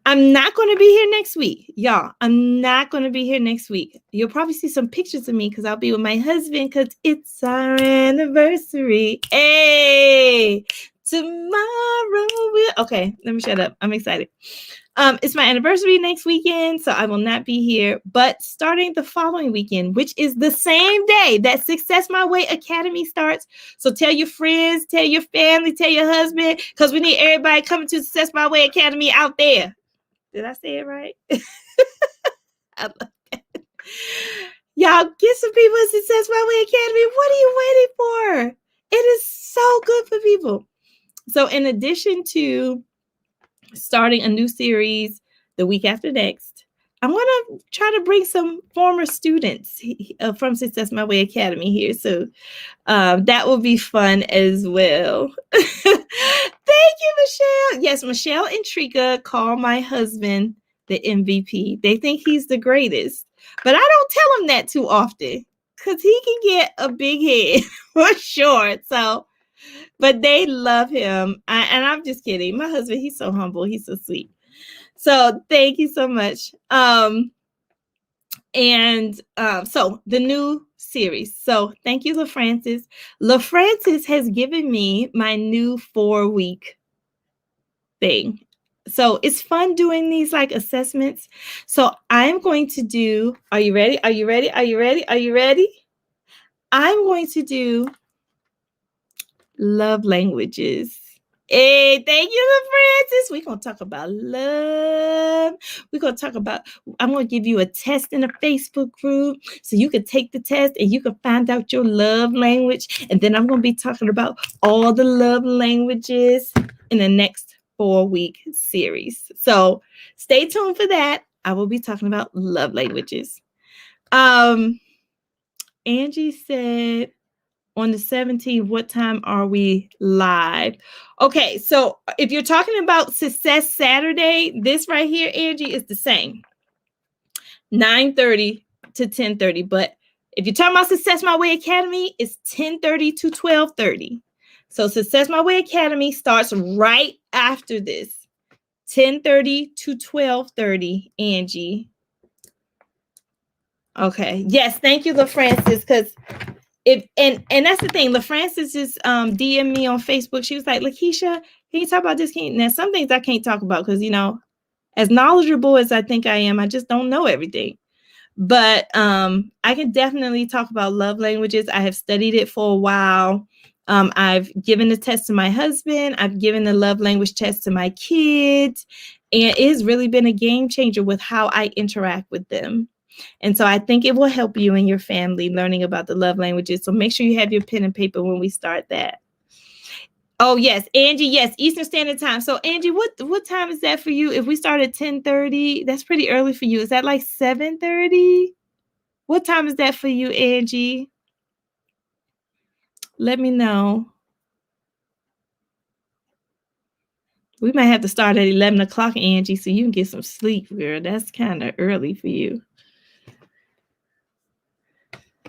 I'm not going to be here next week, y'all. I'm not going to be here next week. You'll probably see some pictures of me because I'll be with my husband because it's our anniversary. Hey, tomorrow. Okay, let me shut up. I'm excited. It's my anniversary next weekend, so I will not be here. But starting the following weekend, which is the same day that Success My Way Academy starts. So tell your friends, tell your family, tell your husband, because we need everybody coming to Success My Way Academy out there. Did I say it right? I love that. Y'all get some people at Success My Way Academy. What are you waiting for? It is so good for people. So in addition to starting a new series the week after next, I'm going to try to bring some former students from Success My Way Academy here. So that will be fun as well. Thank you, Michelle. Yes, Michelle and Trika call my husband the MVP. They think he's the greatest. But I don't tell him that too often because he can get a big head for sure. So, but they love him. And I'm just kidding. My husband, he's so humble. He's so sweet. So thank you so much. So the new series. So thank you, LaFrancis. LaFrancis has given me my new 4-week thing. So it's fun doing these like assessments. So I'm going to do, are you ready? Are you ready? Are you ready? Are you ready? I'm going to do love languages. Hey, thank you, Francis. We're going to talk about love. We're going to talk about, I'm going to give you a test in a Facebook group so you can take the test and you can find out your love language. And then I'm going to be talking about all the love languages in the next 4-week series. So stay tuned for that. I will be talking about love languages. Angie said, on the 17th, what time are we live? Okay, so if you're talking about Success Saturday, this right here, Angie, is the same. 9:30 to 10:30. But if you're talking about Success My Way Academy, it's 10:30 to 12:30. So Success My Way Academy starts right after this. 10:30 to 12:30, Angie. Okay. Yes, thank you, LaFrancis, because if and that's the thing. LaFrancis just DM me on Facebook. She was like, Lakisha, can you talk about this? Now, some things I can't talk about because, as knowledgeable as I think I am, I just don't know everything. But I can definitely talk about love languages. I have studied it for a while. I've given the test to my husband. I've given the love language test to my kids. And it has really been a game changer with how I interact with them. And so I think it will help you and your family learning about the love languages. So make sure you have your pen and paper when we start that. Oh, yes, Angie, yes, Eastern Standard Time. So, Angie, what time is that for you? If we start at 10:30, that's pretty early for you. Is that like 7:30? What time is that for you, Angie? Let me know. We might have to start at 11 o'clock, Angie, so you can get some sleep, girl. That's kind of early for you.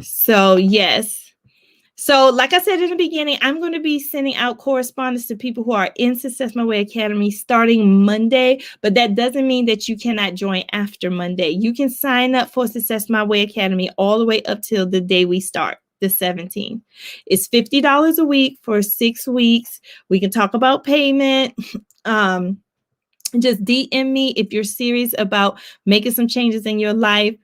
So, yes. So, like I said in the beginning, I'm going to be sending out correspondence to people who are in Success My Way Academy starting Monday, but that doesn't mean that you cannot join after Monday. You can sign up for Success My Way Academy all the way up till the day we start, the 17th. It's $50 a week for 6 weeks. We can talk about payment. Just DM me if you're serious about making some changes in your life.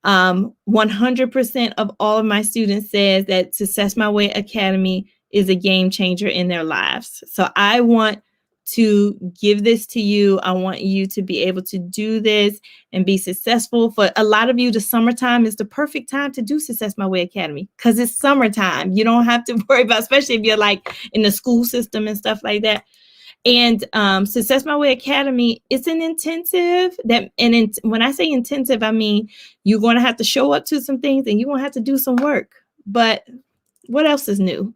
100% of all of my students says that Success My Way Academy is a game changer in their lives. So I want to give this to you. I want you to be able to do this and be successful. For a lot of you, the summertime is the perfect time to do Success My Way Academy because it's summertime. You don't have to worry about, especially if you're like in the school system and stuff like that. And Success My Way Academy, it's an intensive when I say intensive, I mean you're going to have to show up to some things and you're going to have to do some work. But what else is new?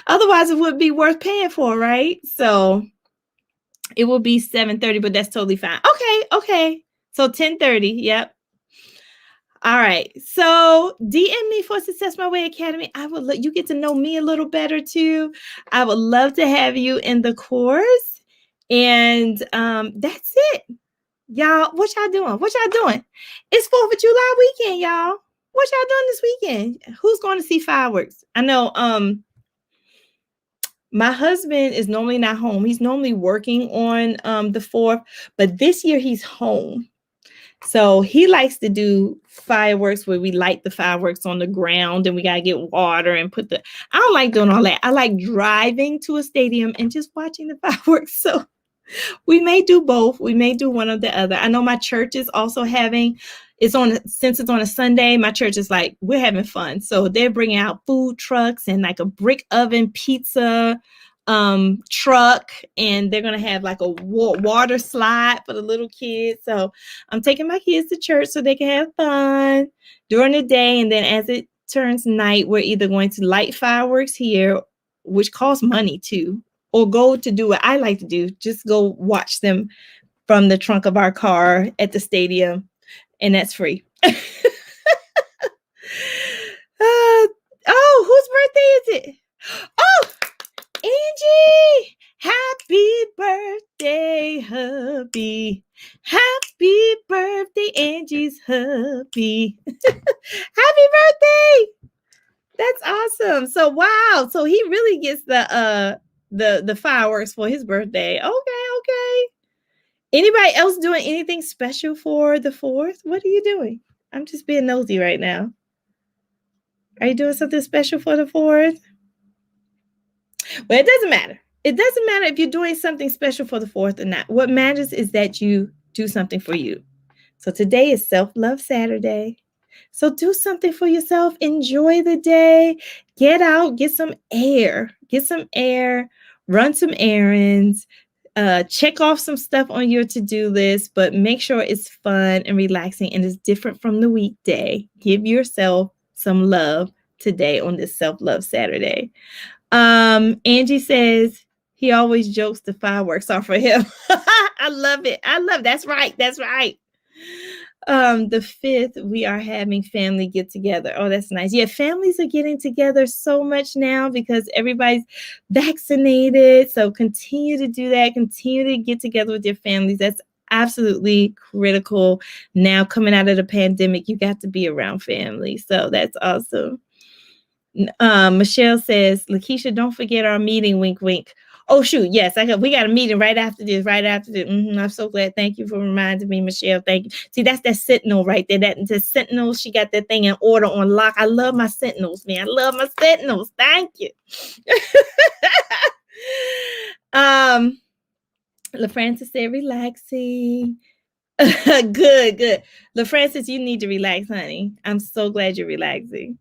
Otherwise, it would be worth paying for, right? So it will be 7:30, but that's totally fine. Okay. So 10:30. Yep. All right. So DM me for Success My Way Academy. I would you get to know me a little better too. I would love to have you in the course. And that's it. Y'all, what y'all doing? It's 4th of July weekend, y'all. What y'all doing this weekend? Who's going to see fireworks? I know my husband is normally not home. He's normally working on the 4th, but this year he's home. So he likes to do fireworks where we light the fireworks on the ground and we got to get water and I don't like doing all that. I like driving to a stadium and just watching the fireworks. So we may do both. We may do one or the other. I know my church is also since it's on a Sunday, my church is like, we're having fun. So they're bringing out food trucks and like a brick oven pizza truck, and they're going to have like a water slide for the little kids. So I'm taking my kids to church so they can have fun during the day. And then as it turns night, we're either going to light fireworks here, which costs money too, or go to do what I like to do, just go watch them from the trunk of our car at the stadium, and that's free. Oh, whose birthday is it? Oh, Angie, happy birthday, hubby. Happy birthday, Angie's hubby. Happy birthday. That's awesome. So, wow. So he really gets the fireworks for his birthday. Okay. Anybody else doing anything special for the 4th? What are you doing? I'm just being nosy right now. Are you doing something special for the 4th? Well, it doesn't matter. It doesn't matter if you're doing something special for the 4th or not. What matters is that you do something for you. So today is Self-Love Saturday. So do something for yourself. Enjoy the day. Get out, get some air, run some errands, check off some stuff on your to-do list, but make sure it's fun and relaxing and it's different from the weekday. Give yourself some love today on this Self-Love Saturday. Angie says he always jokes the fireworks are for him. I love it. That's right. The 5th, we are having family get together. Oh, that's nice. Yeah, families are getting together so much now because everybody's vaccinated. So continue to do that. Continue to get together with your families. That's absolutely critical. Now coming out of the pandemic, you got to be around family. So that's awesome. Michelle says, Lakisha, don't forget our meeting, wink, wink. Oh, shoot. Yes, we got a meeting right after this, I'm so glad. Thank you for reminding me, Michelle. Thank you. See, that's that Sentinel right there. The Sentinel, she got that thing in order on lock. I love my Sentinels, man. I love my Sentinels. Thank you. LaFrancis said, relaxing. Good. LaFrancis, you need to relax, honey. I'm so glad you're relaxing.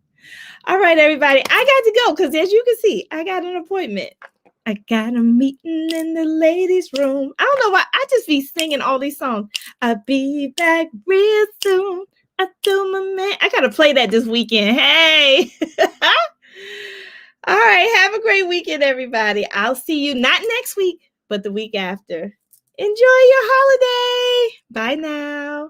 All right, everybody. I got to go because as you can see, I got an appointment. I got a meeting in the ladies' room. I don't know why. I just be singing all these songs. I'll be back real soon. I do my man. I got to play that this weekend. Hey. All right. Have a great weekend, everybody. I'll see you not next week, but the week after. Enjoy your holiday. Bye now.